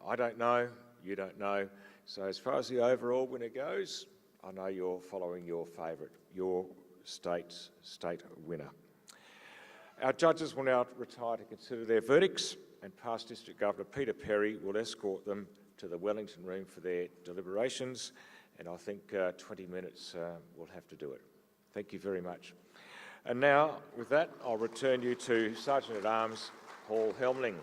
Speaker 1: I don't know, you don't know. So as far as the overall winner goes, I know you're following your favourite, your state winner. Our judges will now retire to consider their verdicts, and past District Governor Peter Perry will escort them to the Wellington room for their deliberations. and I think 20 minutes will have to do it. Thank you very much. And now, with that, I'll return you to Sergeant-at-Arms Paul Helmling.